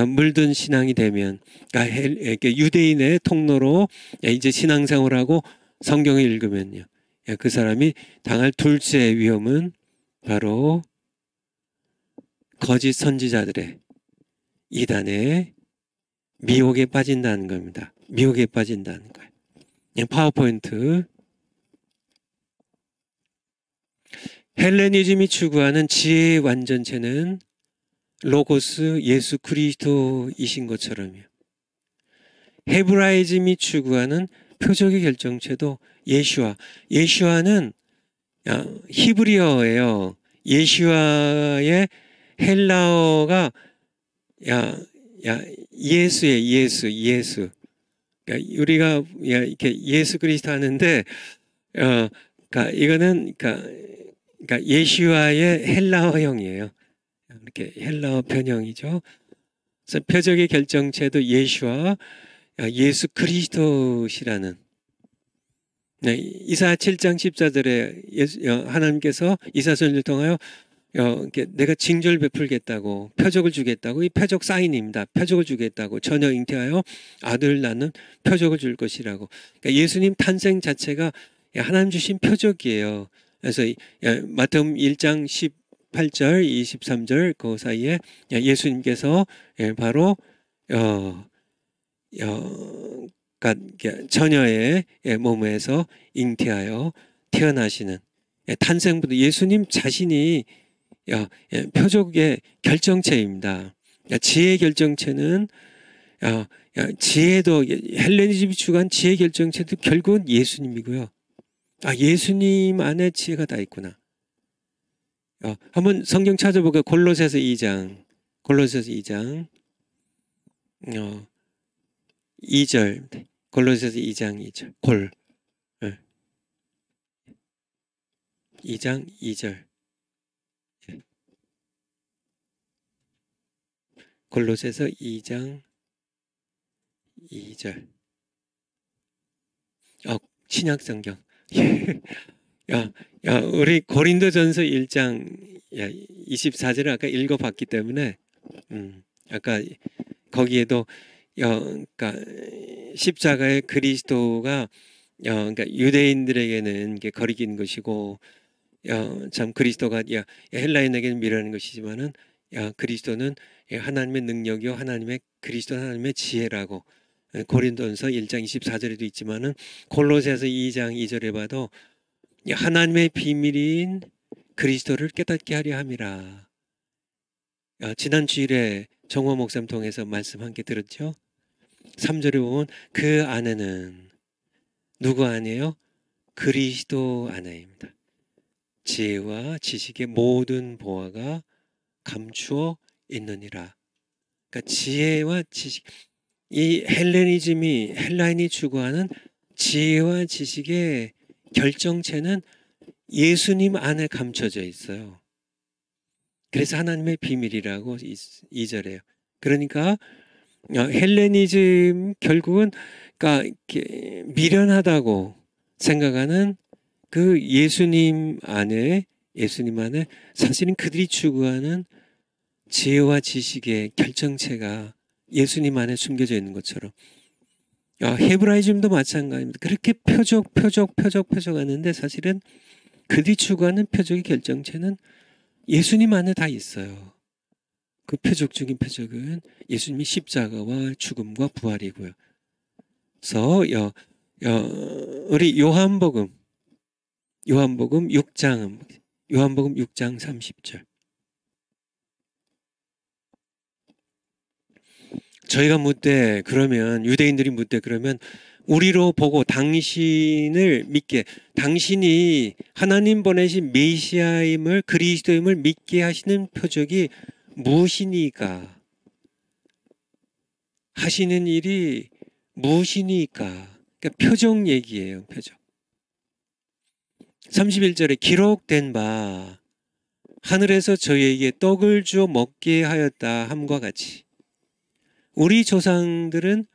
물든 신앙이 되면 유대인의 통로로 이제 신앙생활하고 성경을 읽으면요. 그 사람이 당할 둘째 위험은 바로 거짓 선지자들의 이단의 미혹에 빠진다는 겁니다. 미혹에 빠진다는 거예요. 파워포인트. 헬레니즘이 추구하는 지혜의 완전체는 로고스 예수 그리스도이신 것처럼요. 헤브라이즘이 추구하는 표적의 결정체도 예슈아는 히브리어예요. 예슈아의 헬라어가 예수예요. 예수. 그러니까 우리가 이렇게 예수 그리스도 하는데 그러니까 이거는 그러니까 예슈아의 헬라어형이에요. 이렇게 헬라어 변형이죠. 그래서 표적의 결정체도 예수와 예수 그리스도시라는 이사 7장 14절에 하나님께서 이사선을 통하여 내가 징조를 베풀겠다고 표적을 주겠다고 이 표적 사인입니다. 표적을 주겠다고 처녀 잉태하여 아들을 낳는 표적을 줄 것이라고. 그러니까 예수님 탄생 자체가 하나님 주신 표적이에요. 그래서 마태복음 1장 18절 23절 그 사이에 예수님께서 바로 처녀의 몸에서 잉태하여 태어나시는 탄생부터 예수님 자신이 표적의 결정체입니다. 지혜의 결정체는 지혜도 헬레니즘이 추구한 지혜의 결정체도 결국은 예수님이고요. 예수님 안에 지혜가 다 있구나. 한번 성경 찾아볼까요? 골로새서 2장 2절 골로새서 2장 2절 2장 2절 골로새서 2장 2절. 신약성경. 우리 고린도전서 1장 24절을 아까 읽어봤기 때문에 아까 거기에도 그러니까 십자가의 그리스도가 그러니까 유대인들에게는 이게 거리긴 것이고 참 그리스도가 헬라인에게는 미라는 것이지만은 그리스도는 하나님의 능력이요 하나님의 그리스도 하나님의 지혜라고 고린도전서 1장 24절에도 있지만은 골로새서 2장 2절에 봐도 하나님의 비밀인 그리스도를 깨닫게 하려 함이라. 지난 주일에 정호 목사님 통해서 말씀 함께 들었죠. 3절에 보면 그 안에는 누구 안에요? 그리스도 안에입니다. 지혜와 지식의 모든 보화가 감추어 있느니라. 그러니까 지혜와 지식, 이 헬라인이 추구하는 지혜와 지식의 결정체는 예수님 안에 감춰져 있어요. 그래서 하나님의 비밀이라고 2절에요. 그러니까 헬레니즘 결국은 그러니까 미련하다고 생각하는 그 예수님 안에 사실은 그들이 추구하는 지혜와 지식의 결정체가 예수님 안에 숨겨져 있는 것처럼 헤브라이즘도 마찬가지입니다. 그렇게 표적 하는데 사실은 그들이 추구하는 표적의 결정체는 예수님 안에 다 있어요. 그 표적 중인 표적은 예수님의 십자가와 죽음과 부활이고요. 그래서 우리 요한복음 6장 30절. 저희가 묻되 그러면 유대인들이 묻되 그러면 우리로 보고 당신을 믿게, 당신이 하나님 보내신 메시아임을 그리스도임을 믿게 하시는 표적이 무엇이니까? 하시는 일이 무엇이니까? 그러니까 표적 얘기예요. 표적. 31절에 기록된 바 하늘에서 저희에게 떡을 주어 먹게 하였다 함과 같이 우리 조상들은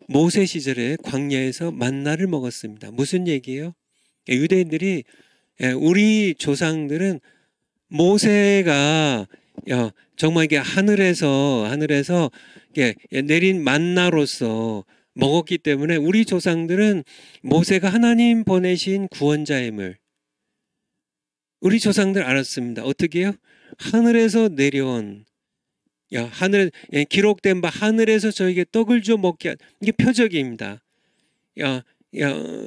모세 시절에 광야에서 만나를 먹었습니다. 무슨 얘기예요? 유대인들이 우리 조상들은 모세가 정말 이게 하늘에서 내린 만나로서 먹었기 때문에 우리 조상들은 모세가 하나님 보내신 구원자임을 우리 조상들 알았습니다. 어떻게 해요? 하늘에서 내려온 하늘 기록된 바 하늘에서 저에게 떡을 줘 먹게 한 이게 표적입니다.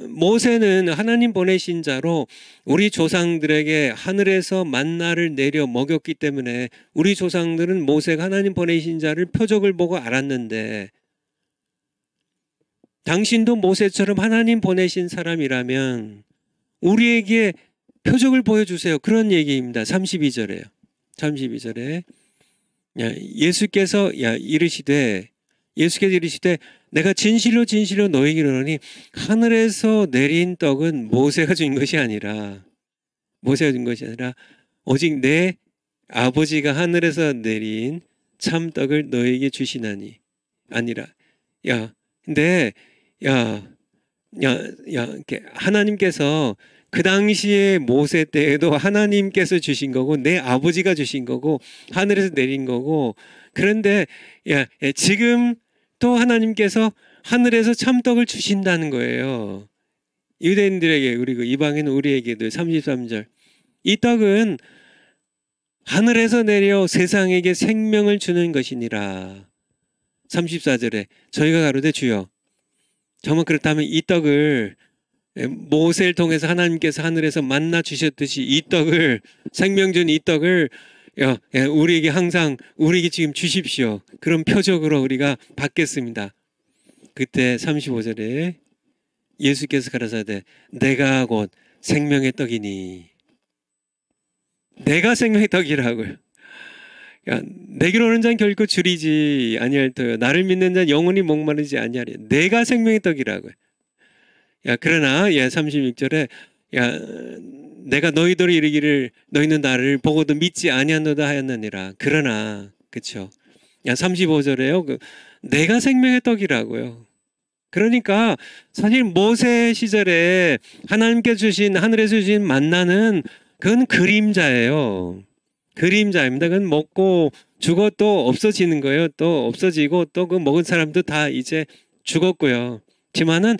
모세는 하나님 보내신 자로 우리 조상들에게 하늘에서 만나를 내려 먹였기 때문에 우리 조상들은 모세가 하나님 보내신 자를 표적을 보고 알았는데 당신도 모세처럼 하나님 보내신 사람이라면 우리에게 표적을 보여주세요. 그런 얘기입니다. 32절에요. 32절에 예수께서 이르시되 내가 진실로 너희에게 이르노니 하늘에서 내린 떡은 모세가 준 것이 아니라 오직 내 아버지가 하늘에서 내린 참떡을 너희에게 주시나니 아니라 근데 하나님께서 그 당시에 모세 때에도 하나님께서 주신 거고 내 아버지가 주신 거고 하늘에서 내린 거고 그런데 지금 또 하나님께서 하늘에서 참떡을 주신다는 거예요. 유대인들에게 그리고 이방인 우리에게도 33절 이 떡은 하늘에서 내려 세상에게 생명을 주는 것이니라. 34절에 저희가 가로되 주여 정말 그렇다면 이 떡을 모세를 통해서 하나님께서 하늘에서 만나 주셨듯이 이 떡을 생명 준 이 떡을 우리에게 항상 우리에게 지금 주십시오. 그런 표적으로 우리가 받겠습니다. 그때 35절에 예수께서 가라사대 내가 곧 생명의 떡이니 내가 생명의 떡이라고요. 내게로 오는 자는 결코 줄이지 아니할 터요 나를 믿는 자는 영원히 목마르지 아니하리 내가 생명의 떡이라고요. 그러나 36절에 내가 너희들이 이르기를 너희는 나를 보고도 믿지 아니하노다 하였느니라. 그러나 그렇죠. 35절에요. 내가 생명의 떡이라고요. 그러니까 사실 모세 시절에 하나님께 주신 하늘에서 주신 만나는 그건 그림자예요. 그림자입니다. 그건 먹고 죽어도 없어지는 거예요. 또 없어지고 또 그 먹은 사람도 다 이제 죽었고요. 지만은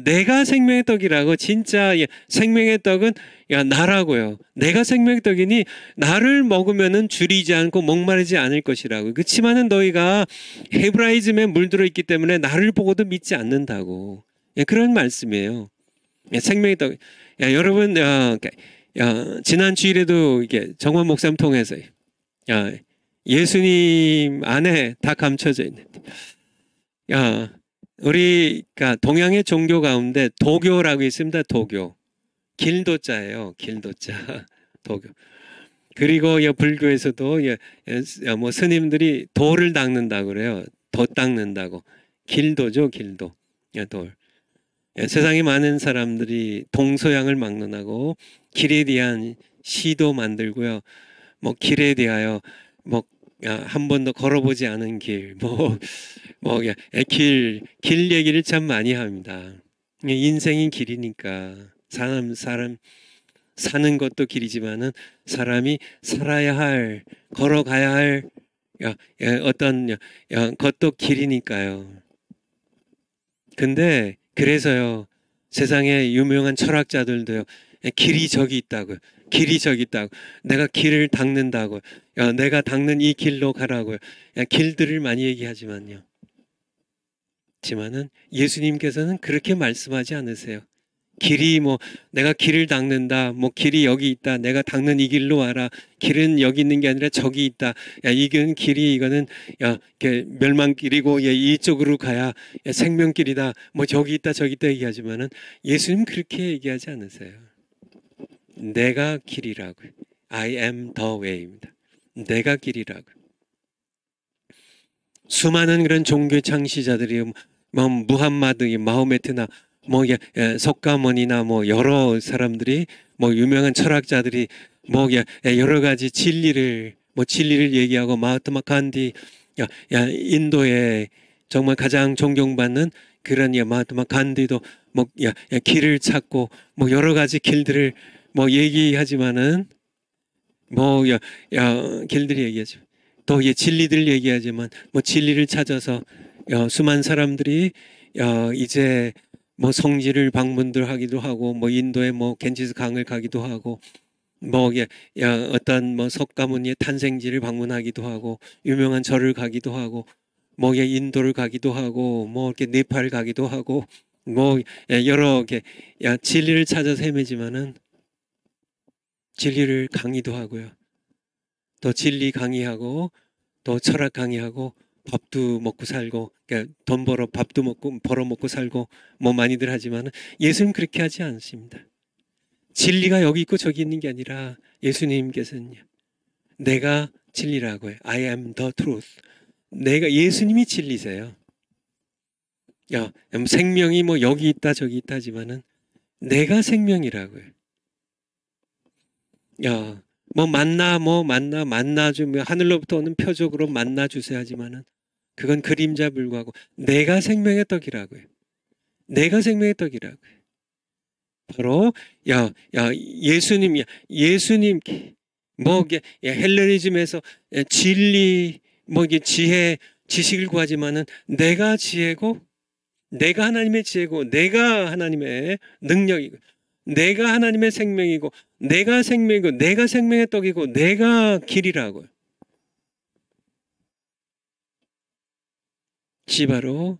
내가 생명의 떡이라고 진짜 생명의 떡은 나라고요. 내가 생명의 떡이니 나를 먹으면은 줄이지 않고 목마르지 않을 것이라고. 그렇지만은 너희가 헤브라이즘에 물들어 있기 때문에 나를 보고도 믿지 않는다고. 그런 말씀이에요. 생명의 떡. 여러분 지난 주일에도 이게 정원 목사님 통해서 예수님 안에 다 감춰져 있는데 우리가 동양의 종교 가운데 도교라고 있습니다. 도교. 길도자예요. 길도자. 도교. 그리고 불교에서도 뭐 스님들이 돌을 닦는다고 그래요. 도 닦는다고. 길도죠. 길도. 돌. 세상에 많은 사람들이 동서양을 막론하고 길에 대한 시도 만들고요. 뭐 길에 대하여 뭐 한 번도 걸어보지 않은 길, 길 얘기를 참 많이 합니다. 인생이 길이니까 사람 사는 것도 길이지만은 사람이 살아야 할, 걸어가야 할 어떤 것도 길이니까요. 근데 그래서요, 세상에 유명한 철학자들도요, 길이 저기 있다고요. 길이 저기 있다고. 내가 길을 닦는다고. 내가 닦는 이 길로 가라고요. 길들을 많이 얘기하지만요. 지만은 예수님께서는 그렇게 말씀하지 않으세요. 길이 내가 길을 닦는다. 길이 여기 있다. 내가 닦는 이 길로 와라. 길은 여기 있는 게 아니라 저기 있다. 이건 길이 이거는 멸망길이고 이쪽으로 가야 생명길이다. 저기 있다 저기 있다 얘기하지만은 예수님 그렇게 얘기하지 않으세요. 내가 길이라고. I am the way입니다. 내가 길이라고. 수많은 그런 종교 창시자들이 무함마드, 마호메트나 석가모니나 여러 사람들이 유명한 철학자들이 여러 가지 진리를 얘기하고 마하트마 간디 인도에 정말 가장 존경받는 그런 마하트마 간디도 길을 찾고 여러 가지 길들을 얘기하지만은 길들이 얘기하죠. 또 진리들 얘기하지만 진리를 찾아서 수많은 사람들이 이제 성지를 방문들 하기도 하고 인도에 겐지스 강을 가기도 하고 어떤 석가모니의 탄생지를 방문하기도 하고 유명한 절을 가기도 하고 인도를 가기도 하고 이렇게 네팔 가기도 하고 여러 진리를 찾아서 헤매지만은 진리를 강의도 하고요. 또 진리 강의하고 또 철학 강의하고 밥도 먹고 살고 돈 벌어 밥도 벌어 먹고 살고 많이들 하지만 예수님 그렇게 하지 않습니다. 진리가 여기 있고 저기 있는 게 아니라 예수님께서는요. 내가 진리라고 해요. I am the truth. 예수님이 진리세요. 생명이 여기 있다 저기 있다 하지만은 내가 생명이라고 해요. 만나 주면 하늘로부터 오는 표적으로 만나 주세요 하지만은 그건 그림자 불구하고 내가 생명의 떡이라고요. 내가 생명의 떡이라고요. 바로 예수님 헬레니즘에서 진리 지혜 지식을 구하지만은 내가 지혜고 내가 하나님의 지혜고 내가 하나님의 능력이고 내가 하나님의 생명이고 내가 생명이고 내가 생명의 떡이고 내가 길이라고요. 바로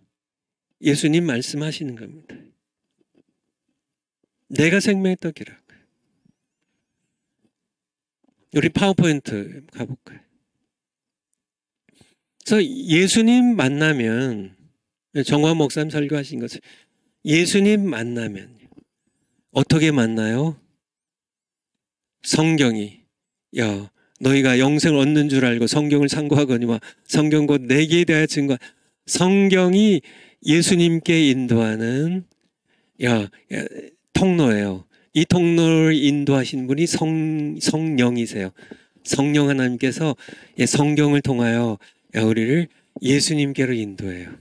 예수님 말씀하시는 겁니다. 내가 생명의 떡이라고요. 우리 파워포인트 가볼까요? 그래서 예수님 만나면 정화원 목사님 설교하신 것을 예수님 만나면 어떻게 만나요? 성경이 너희가 영생을 얻는 줄 알고 성경을 상고하거니와 성경 곧 내게 대하여 증거 성경이 예수님께 인도하는 통로예요. 이 통로를 인도하신 분이 성령이세요. 성령 하나님께서 성경을 통하여 우리를 예수님께로 인도해요.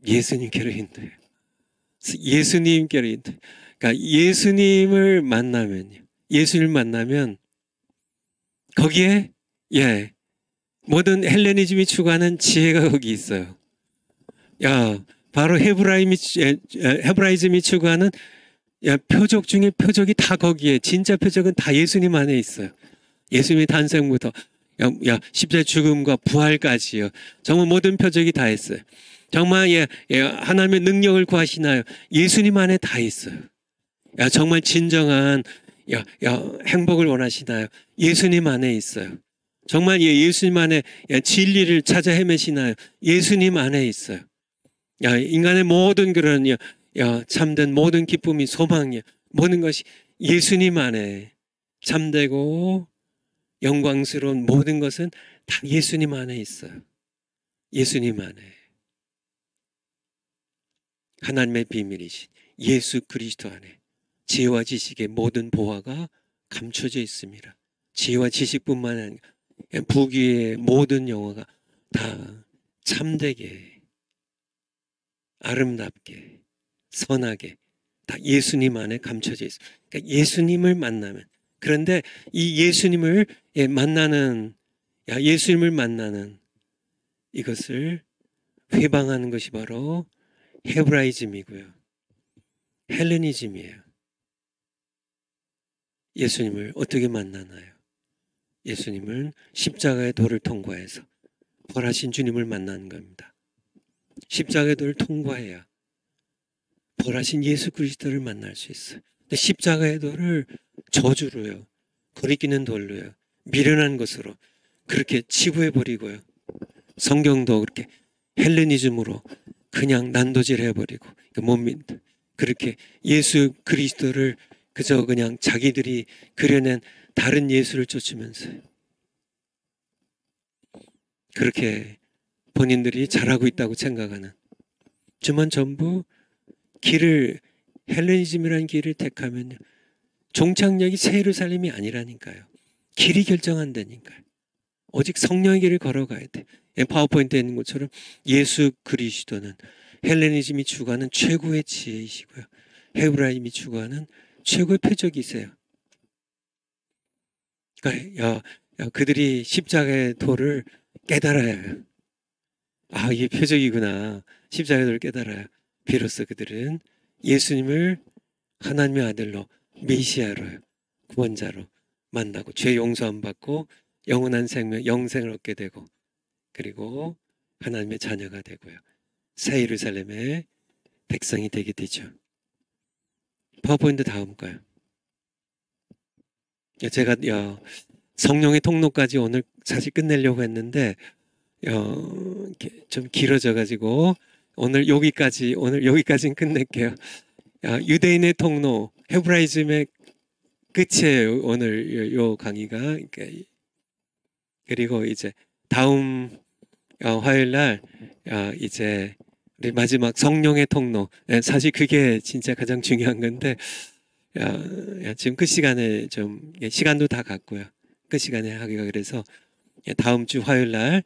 예수님께로 인도해요. 예수님께로 인도해요. 그러니까 예수님을 만나면 거기에 모든 헬레니즘이 추구하는 지혜가 거기 있어요. 바로 헤브라이즘이 추구하는 표적 중에 표적이 다 거기에, 진짜 표적은 다 예수님 안에 있어요. 예수님의 탄생부터 십자의 죽음과 부활까지요. 정말 모든 표적이 다 있어요. 정말 하나님의 능력을 구하시나요? 예수님 안에 다 있어요. 정말 진정한 행복을 원하시나요? 예수님 안에 있어요. 정말 예수님 안에 진리를 찾아 헤매시나요? 예수님 안에 있어요. 인간의 모든 그런 참된 모든 기쁨이, 소망이, 모든 것이 예수님 안에 참되고 영광스러운 모든 것은 다 예수님 안에 있어요. 예수님 안에. 하나님의 비밀이신 예수 그리스도 안에 지혜와 지식의 모든 보화가 감춰져 있습니다. 지혜와 지식뿐만 아니라 부귀의 모든 영화가 다 참되게, 아름답게, 선하게 다 예수님 안에 감춰져 있습니다. 그러니까 예수님을 만나면, 그런데 이 예수님을 만나는 이것을 회방하는 것이 바로 헤브라이즘이고요. 헬레니즘이에요. 예수님을 어떻게 만나나요? 예수님은 십자가의 도를 통과해서 벌하신 주님을 만나는 겁니다. 십자가의 도를 통과해야 벌하신 예수 그리스도를 만날 수 있어요. 근데 십자가의 도를 저주로요, 거리끼는 돌로요, 미련한 것으로 그렇게 치부해버리고요. 성경도 그렇게 헬레니즘으로 그냥 난도질해버리고 못 믿는, 그렇게 예수 그리스도를 그저 그냥 자기들이 그려낸 다른 예수를 쫓으면서 그렇게 본인들이 잘하고 있다고 생각하는, 주만 전부 길을, 헬레니즘이라는 길을 택하면요, 종착역이 새 예루살렘이 아니라니까요. 길이 결정한다니까요. 오직 성령의 길을 걸어가야 돼. 파워포인트에 있는 것처럼 예수 그리스도는 헬레니즘이 추구하는 최고의 지혜이시고요, 헤브라임이 추구하는 최고의 표적이세요. 그러니까 그들이 십자가의 도를 깨달아야 해요. 이게 표적이구나. 십자가의 도를 깨달아야 비로소 그들은 예수님을 하나님의 아들로, 메시아로, 구원자로 만나고 죄 용서함 받고 영원한 생명, 영생을 얻게 되고, 그리고 하나님의 자녀가 되고요, 새 예루살렘의 백성이 되게 되죠. 파워포인트 다음 거요. 제가 성령의 통로까지 오늘 사실 끝내려고 했는데 좀 길어져 가지고 오늘 여기까지는 끝낼게요. 유대인의 통로, 헤브라이즘의 끝이에요, 오늘 요 강의가. 그리고 이제 다음 화요일 날 이제 우리 마지막 성령의 통로, 사실 그게 진짜 가장 중요한 건데 지금 끝 시간에 좀 시간도 다 갔고요. 끝 시간에 하기가 그래서 다음 주 화요일 날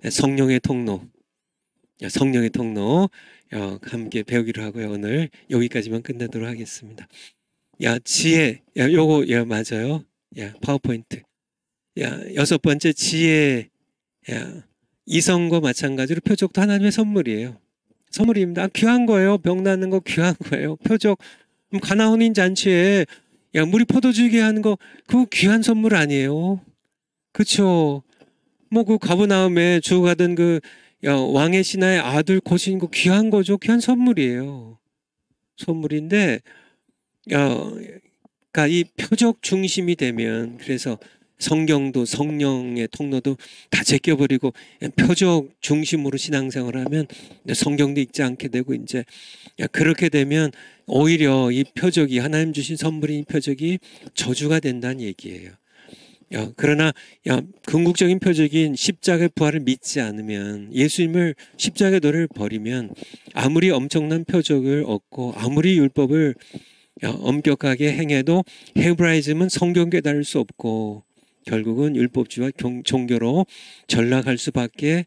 성령의 통로 함께 배우기로 하고요. 오늘 여기까지만 끝내도록 하겠습니다. 지혜, 요거 맞아요. 파워포인트. 여섯 번째 지혜. 이성과 마찬가지로 표적도 하나님의 선물이에요. 선물입니다. 귀한 거예요. 병 낫는 거 귀한 거예요. 표적. 가나 혼인 잔치에 물이 포도주게 하는 거 그거 귀한 선물 아니에요. 그쵸? 그 가버나움에 죽어가던 그 왕의 신하의 아들 고신 거 귀한 거죠. 귀한 선물이에요. 선물인데 그러니까 이 표적 중심이 되면, 그래서 성경도 성령의 통로도 다 제껴버리고 표적 중심으로 신앙생활을 하면 성경도 읽지 않게 되고, 이제 그렇게 되면 오히려 이 표적이, 하나님 주신 선물인 이 표적이 저주가 된다는 얘기예요. 그러나 궁극적인 표적인 십자가의 부활을 믿지 않으면, 예수님을 십자가의 도를 버리면 아무리 엄청난 표적을 얻고 아무리 율법을 엄격하게 행해도 헤브라이즘은 성경 깨달을 수 없고 결국은 율법주의와 종교로 전락할 수밖에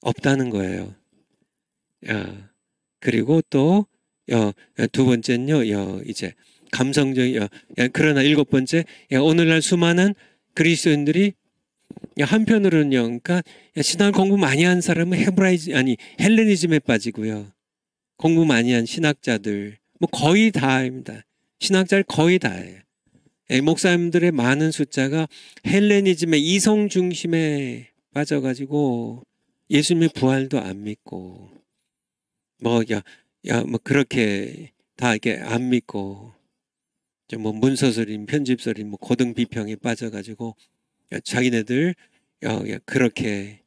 없다는 거예요. 그리고 또 두 번째는요, 이제 감성적, 그러나 일곱 번째, 오늘날 수많은 그리스도인들이 한편으로는요, 그러니까 신앙 공부 많이 한 사람은 헬레니즘에 빠지고요. 공부 많이 한 신학자들, 뭐 거의 다입니다. 신학자를 거의 다예요. 목사님들의 많은 숫자가 헬레니즘의 이성 중심에 빠져가지고 예수님의 부활도 안 믿고, 뭐 그렇게 다 이게 안 믿고, 뭐 문서설인, 편집설인, 뭐 고등 비평에 빠져가지고 자기네들 그렇게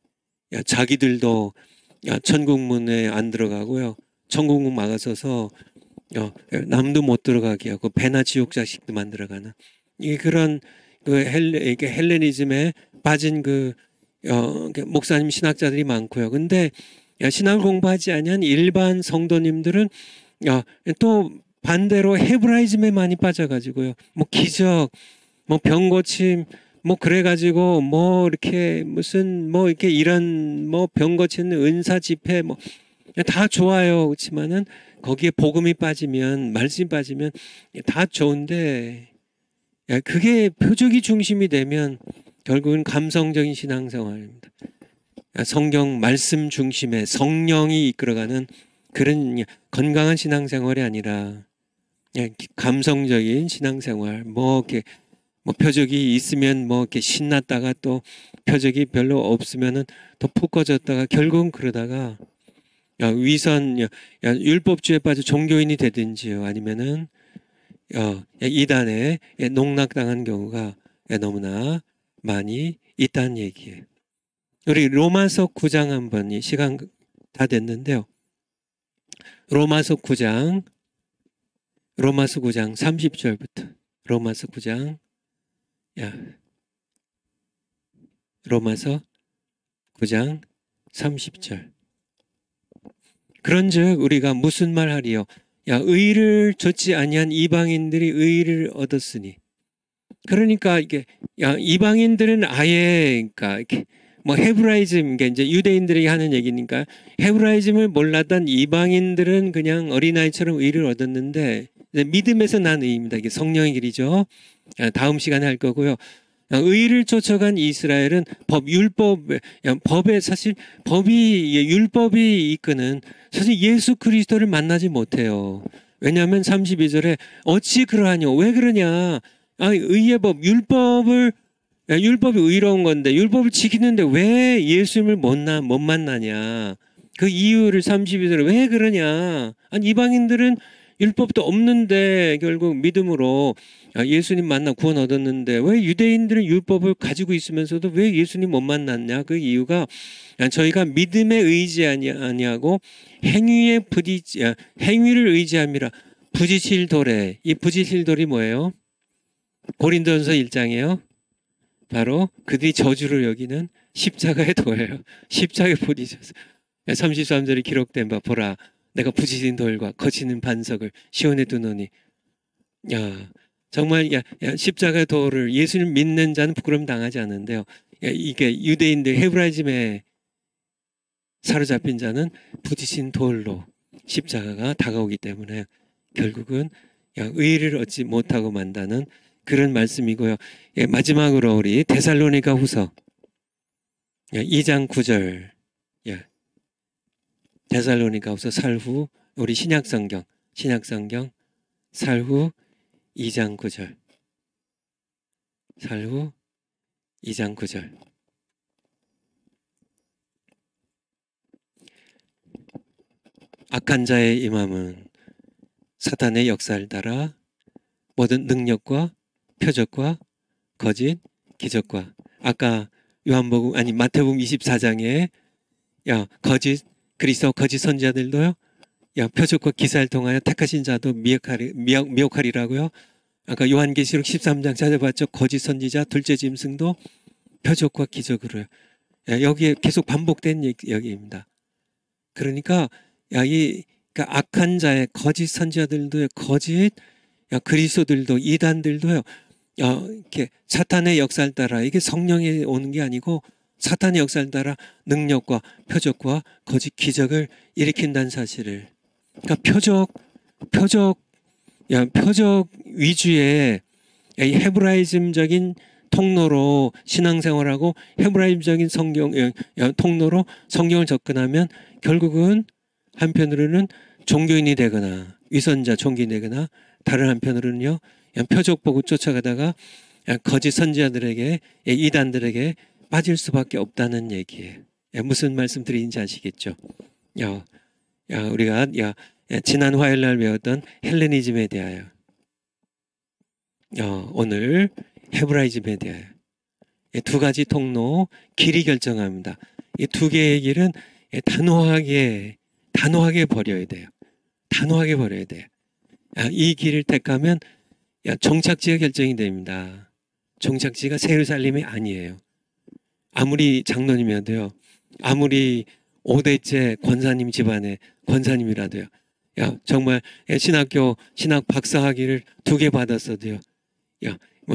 자기들도 천국문에 안 들어가고요. 천국문 막아서서 남도 못 들어가게 하고 배나 지옥 자식도 만들어가는 그런 이게 헬레니즘에 빠진 목사님 신학자들이 많고요. 근데 신학을 공부하지 않은 일반 성도님들은 또 반대로 헤브라이즘에 많이 빠져가지고요. 뭐 기적, 뭐 병 고침, 뭐 그래가지고 뭐 이렇게 무슨 뭐 이렇게 이런 뭐 병 고치는 은사 집회 뭐 다 좋아요. 그렇지만은 거기에 복음이 빠지면 말씀이 빠지면 다 좋은데 그게 표적이 중심이 되면 결국은 감성적인 신앙생활입니다. 성경 말씀 중심의 성령이 이끌어가는 그런 건강한 신앙생활이 아니라 감성적인 신앙생활, 뭐 이렇게 뭐 표적이 있으면 뭐 이렇게 신났다가 또 표적이 별로 없으면은 또 푹 꺼졌다가 결국은 그러다가 위선 율법주의에 빠져 종교인이 되든지요, 아니면은 이단에 농락당한 경우가 너무나 많이 있다는 얘기예요. 우리 로마서 9장 한번 시간 다 됐는데요. 로마서 9장 30절부터 로마서 9장 로마서 9장 30절. 그런즉 우리가 무슨 말 하리요? 의를 좇지 아니한 이방인들이 의를 얻었으니. 그러니까 이게 이방인들은 아예 그러니까 이렇게 뭐 헤브라이즘, 이게 이제 유대인들이 하는 얘기니까 헤브라이즘을 몰랐던 이방인들은 그냥 어린아이처럼 의를 얻었는데 믿음에서 난 의입니다. 이게 성령의 길이죠. 다음 시간에 할 거고요. 의를 쫓아간 이스라엘은 법에 사실 율법이 이끄는 사실 예수 그리스도를 만나지 못해요. 왜냐하면 32절에 어찌 그러하뇨? 왜 그러냐? 의의 법, 율법이 의로운 건데 율법을 지키는데 왜 예수님을 못 만나냐? 그 이유를 32절에 왜 그러냐? 이방인들은 율법도 없는데 결국 믿음으로 예수님 만나 구원 얻었는데 왜 유대인들은 율법을 가지고 있으면서도 왜 예수님 못 만났냐? 그 이유가 저희가 믿음에 의지 아니하고 행위를 의지함이라. 부지칠 돌에, 이 부지칠 돌이 뭐예요? 고린도전서 1장이에요. 바로 그들이 저주를 여기는 십자가의 돌이에요. 십자가에 부딪혀서 33절에 기록된 바 보라 내가 부지진 돌과 거치는 반석을 시온에 두노니. 정말 십자가의 돌을 예수님 믿는 자는 부끄러움 당하지 않는데요. 이게 유대인들 헤브라이즘에 사로잡힌 자는 부딪힌 돌로 십자가가 다가오기 때문에 결국은 의의를 얻지 못하고 만다는 그런 말씀이고요. 마지막으로 우리 데살로니가 후서 2장 9절. 데살로니가 후서 살후 우리 신약성경 살후 2장 9절. 살후 2장 9절. 악한 자의 임함은 사탄의 역사를 따라 모든 능력과 표적과 거짓 기적과 아까 마태복음 24장에 거짓 그리스도 거짓 선지자들도요 표적과 기사를 통하여 택하신 자도 미혹하리라고요. 아까 요한계시록 13장 찾아봤죠. 거짓 선지자 둘째 짐승도 표적과 기적으로요. 여기에 계속 반복된 얘기입니다. 그러니까 그러니까 악한 자의 거짓 선지자들도요, 거짓 그리스도들도 이단들도요, 이렇게 사탄의 역사를 따라 이게 성령이 오는 게 아니고 사탄의 역사를 따라 능력과 표적과 거짓 기적을 일으킨다는 사실을. 그러니까 표적 위주의 이 헤브라이즘적인 통로로 신앙생활하고 헤브라이즘적인 통로로 성경을 접근하면 결국은 한편으로는 종교인이 되거나 위선자 종교인이 되거나 다른 한편으로는요 표적 보고 쫓아가다가 거짓 선지자들에게 이단들에게 빠질 수밖에 없다는 얘기예요. 무슨 말씀 드리는지 아시겠죠? 우리가 지난 화요일 날 배웠던 헬레니즘에 대하여 오늘 헤브라이즘에 대하여 두 가지 통로 길이 결정합니다. 이 두 개의 길은 단호하게 버려야 돼요. 단호하게 버려야 돼요. 이 길을 택하면 종착지가 결정이 됩니다. 종착지가 예루살렘이 아니에요. 아무리 장로님이라도요. 아무리 5대째 권사님 집안의 권사님이라도요. 정말 신학 박사학위를 2개 받았어도요.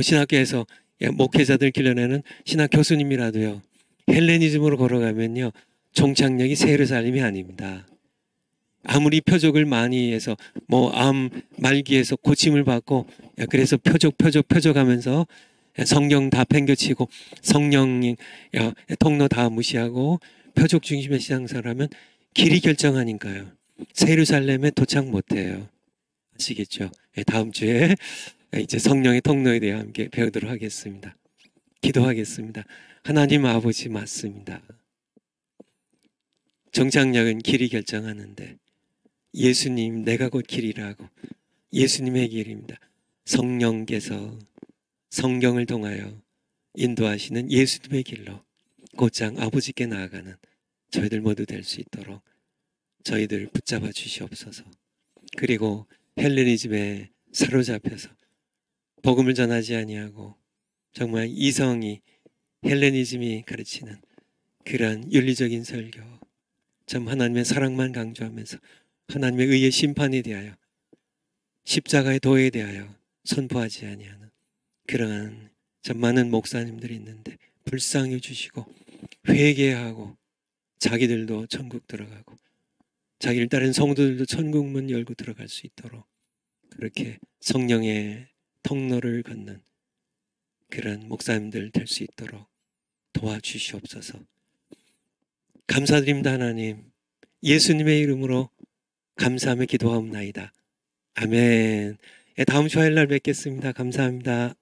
신학교에서 목회자들 길러내는 신학 교수님이라도요. 헬레니즘으로 걸어가면요. 종착역이 예루살렘이 아닙니다. 아무리 표적을 많이 해서 암 말기에서 고침을 받고 그래서 표적하면서 성경 다 팽겨치고 성령 통로 다 무시하고 표적 중심의 신앙생활하면 길이 결정하니까요. 예루살렘에 도착 못해요. 아시겠죠? 다음 주에 이제 성령의 통로에 대해 함께 배우도록 하겠습니다. 기도하겠습니다. 하나님 아버지 맞습니다. 정착역은 길이 결정하는데 예수님 내가 곧 길이라고 예수님의 길입니다. 성령께서 성경을 통하여 인도하시는 예수님의 길로 곧장 아버지께 나아가는 저희들 모두 될 수 있도록 저희들 붙잡아 주시옵소서. 그리고 헬레니즘에 사로잡혀서 복음을 전하지 아니하고 정말 이성이 헬레니즘이 가르치는 그러한 윤리적인 설교, 참 하나님의 사랑만 강조하면서 하나님의 의의 심판에 대하여 십자가의 도에 대하여 선포하지 아니하는 그러한 참 많은 목사님들이 있는데 불쌍히 주시고 회개하고 자기들도 천국 들어가고 자기를 따른 성도들도 천국문 열고 들어갈 수 있도록 그렇게 성령의 통로를 걷는 그런 목사님들 될 수 있도록 도와주시옵소서. 감사드립니다. 하나님 예수님의 이름으로 감사하며 기도하옵나이다. 아멘. 다음 주 화요일 날 뵙겠습니다. 감사합니다.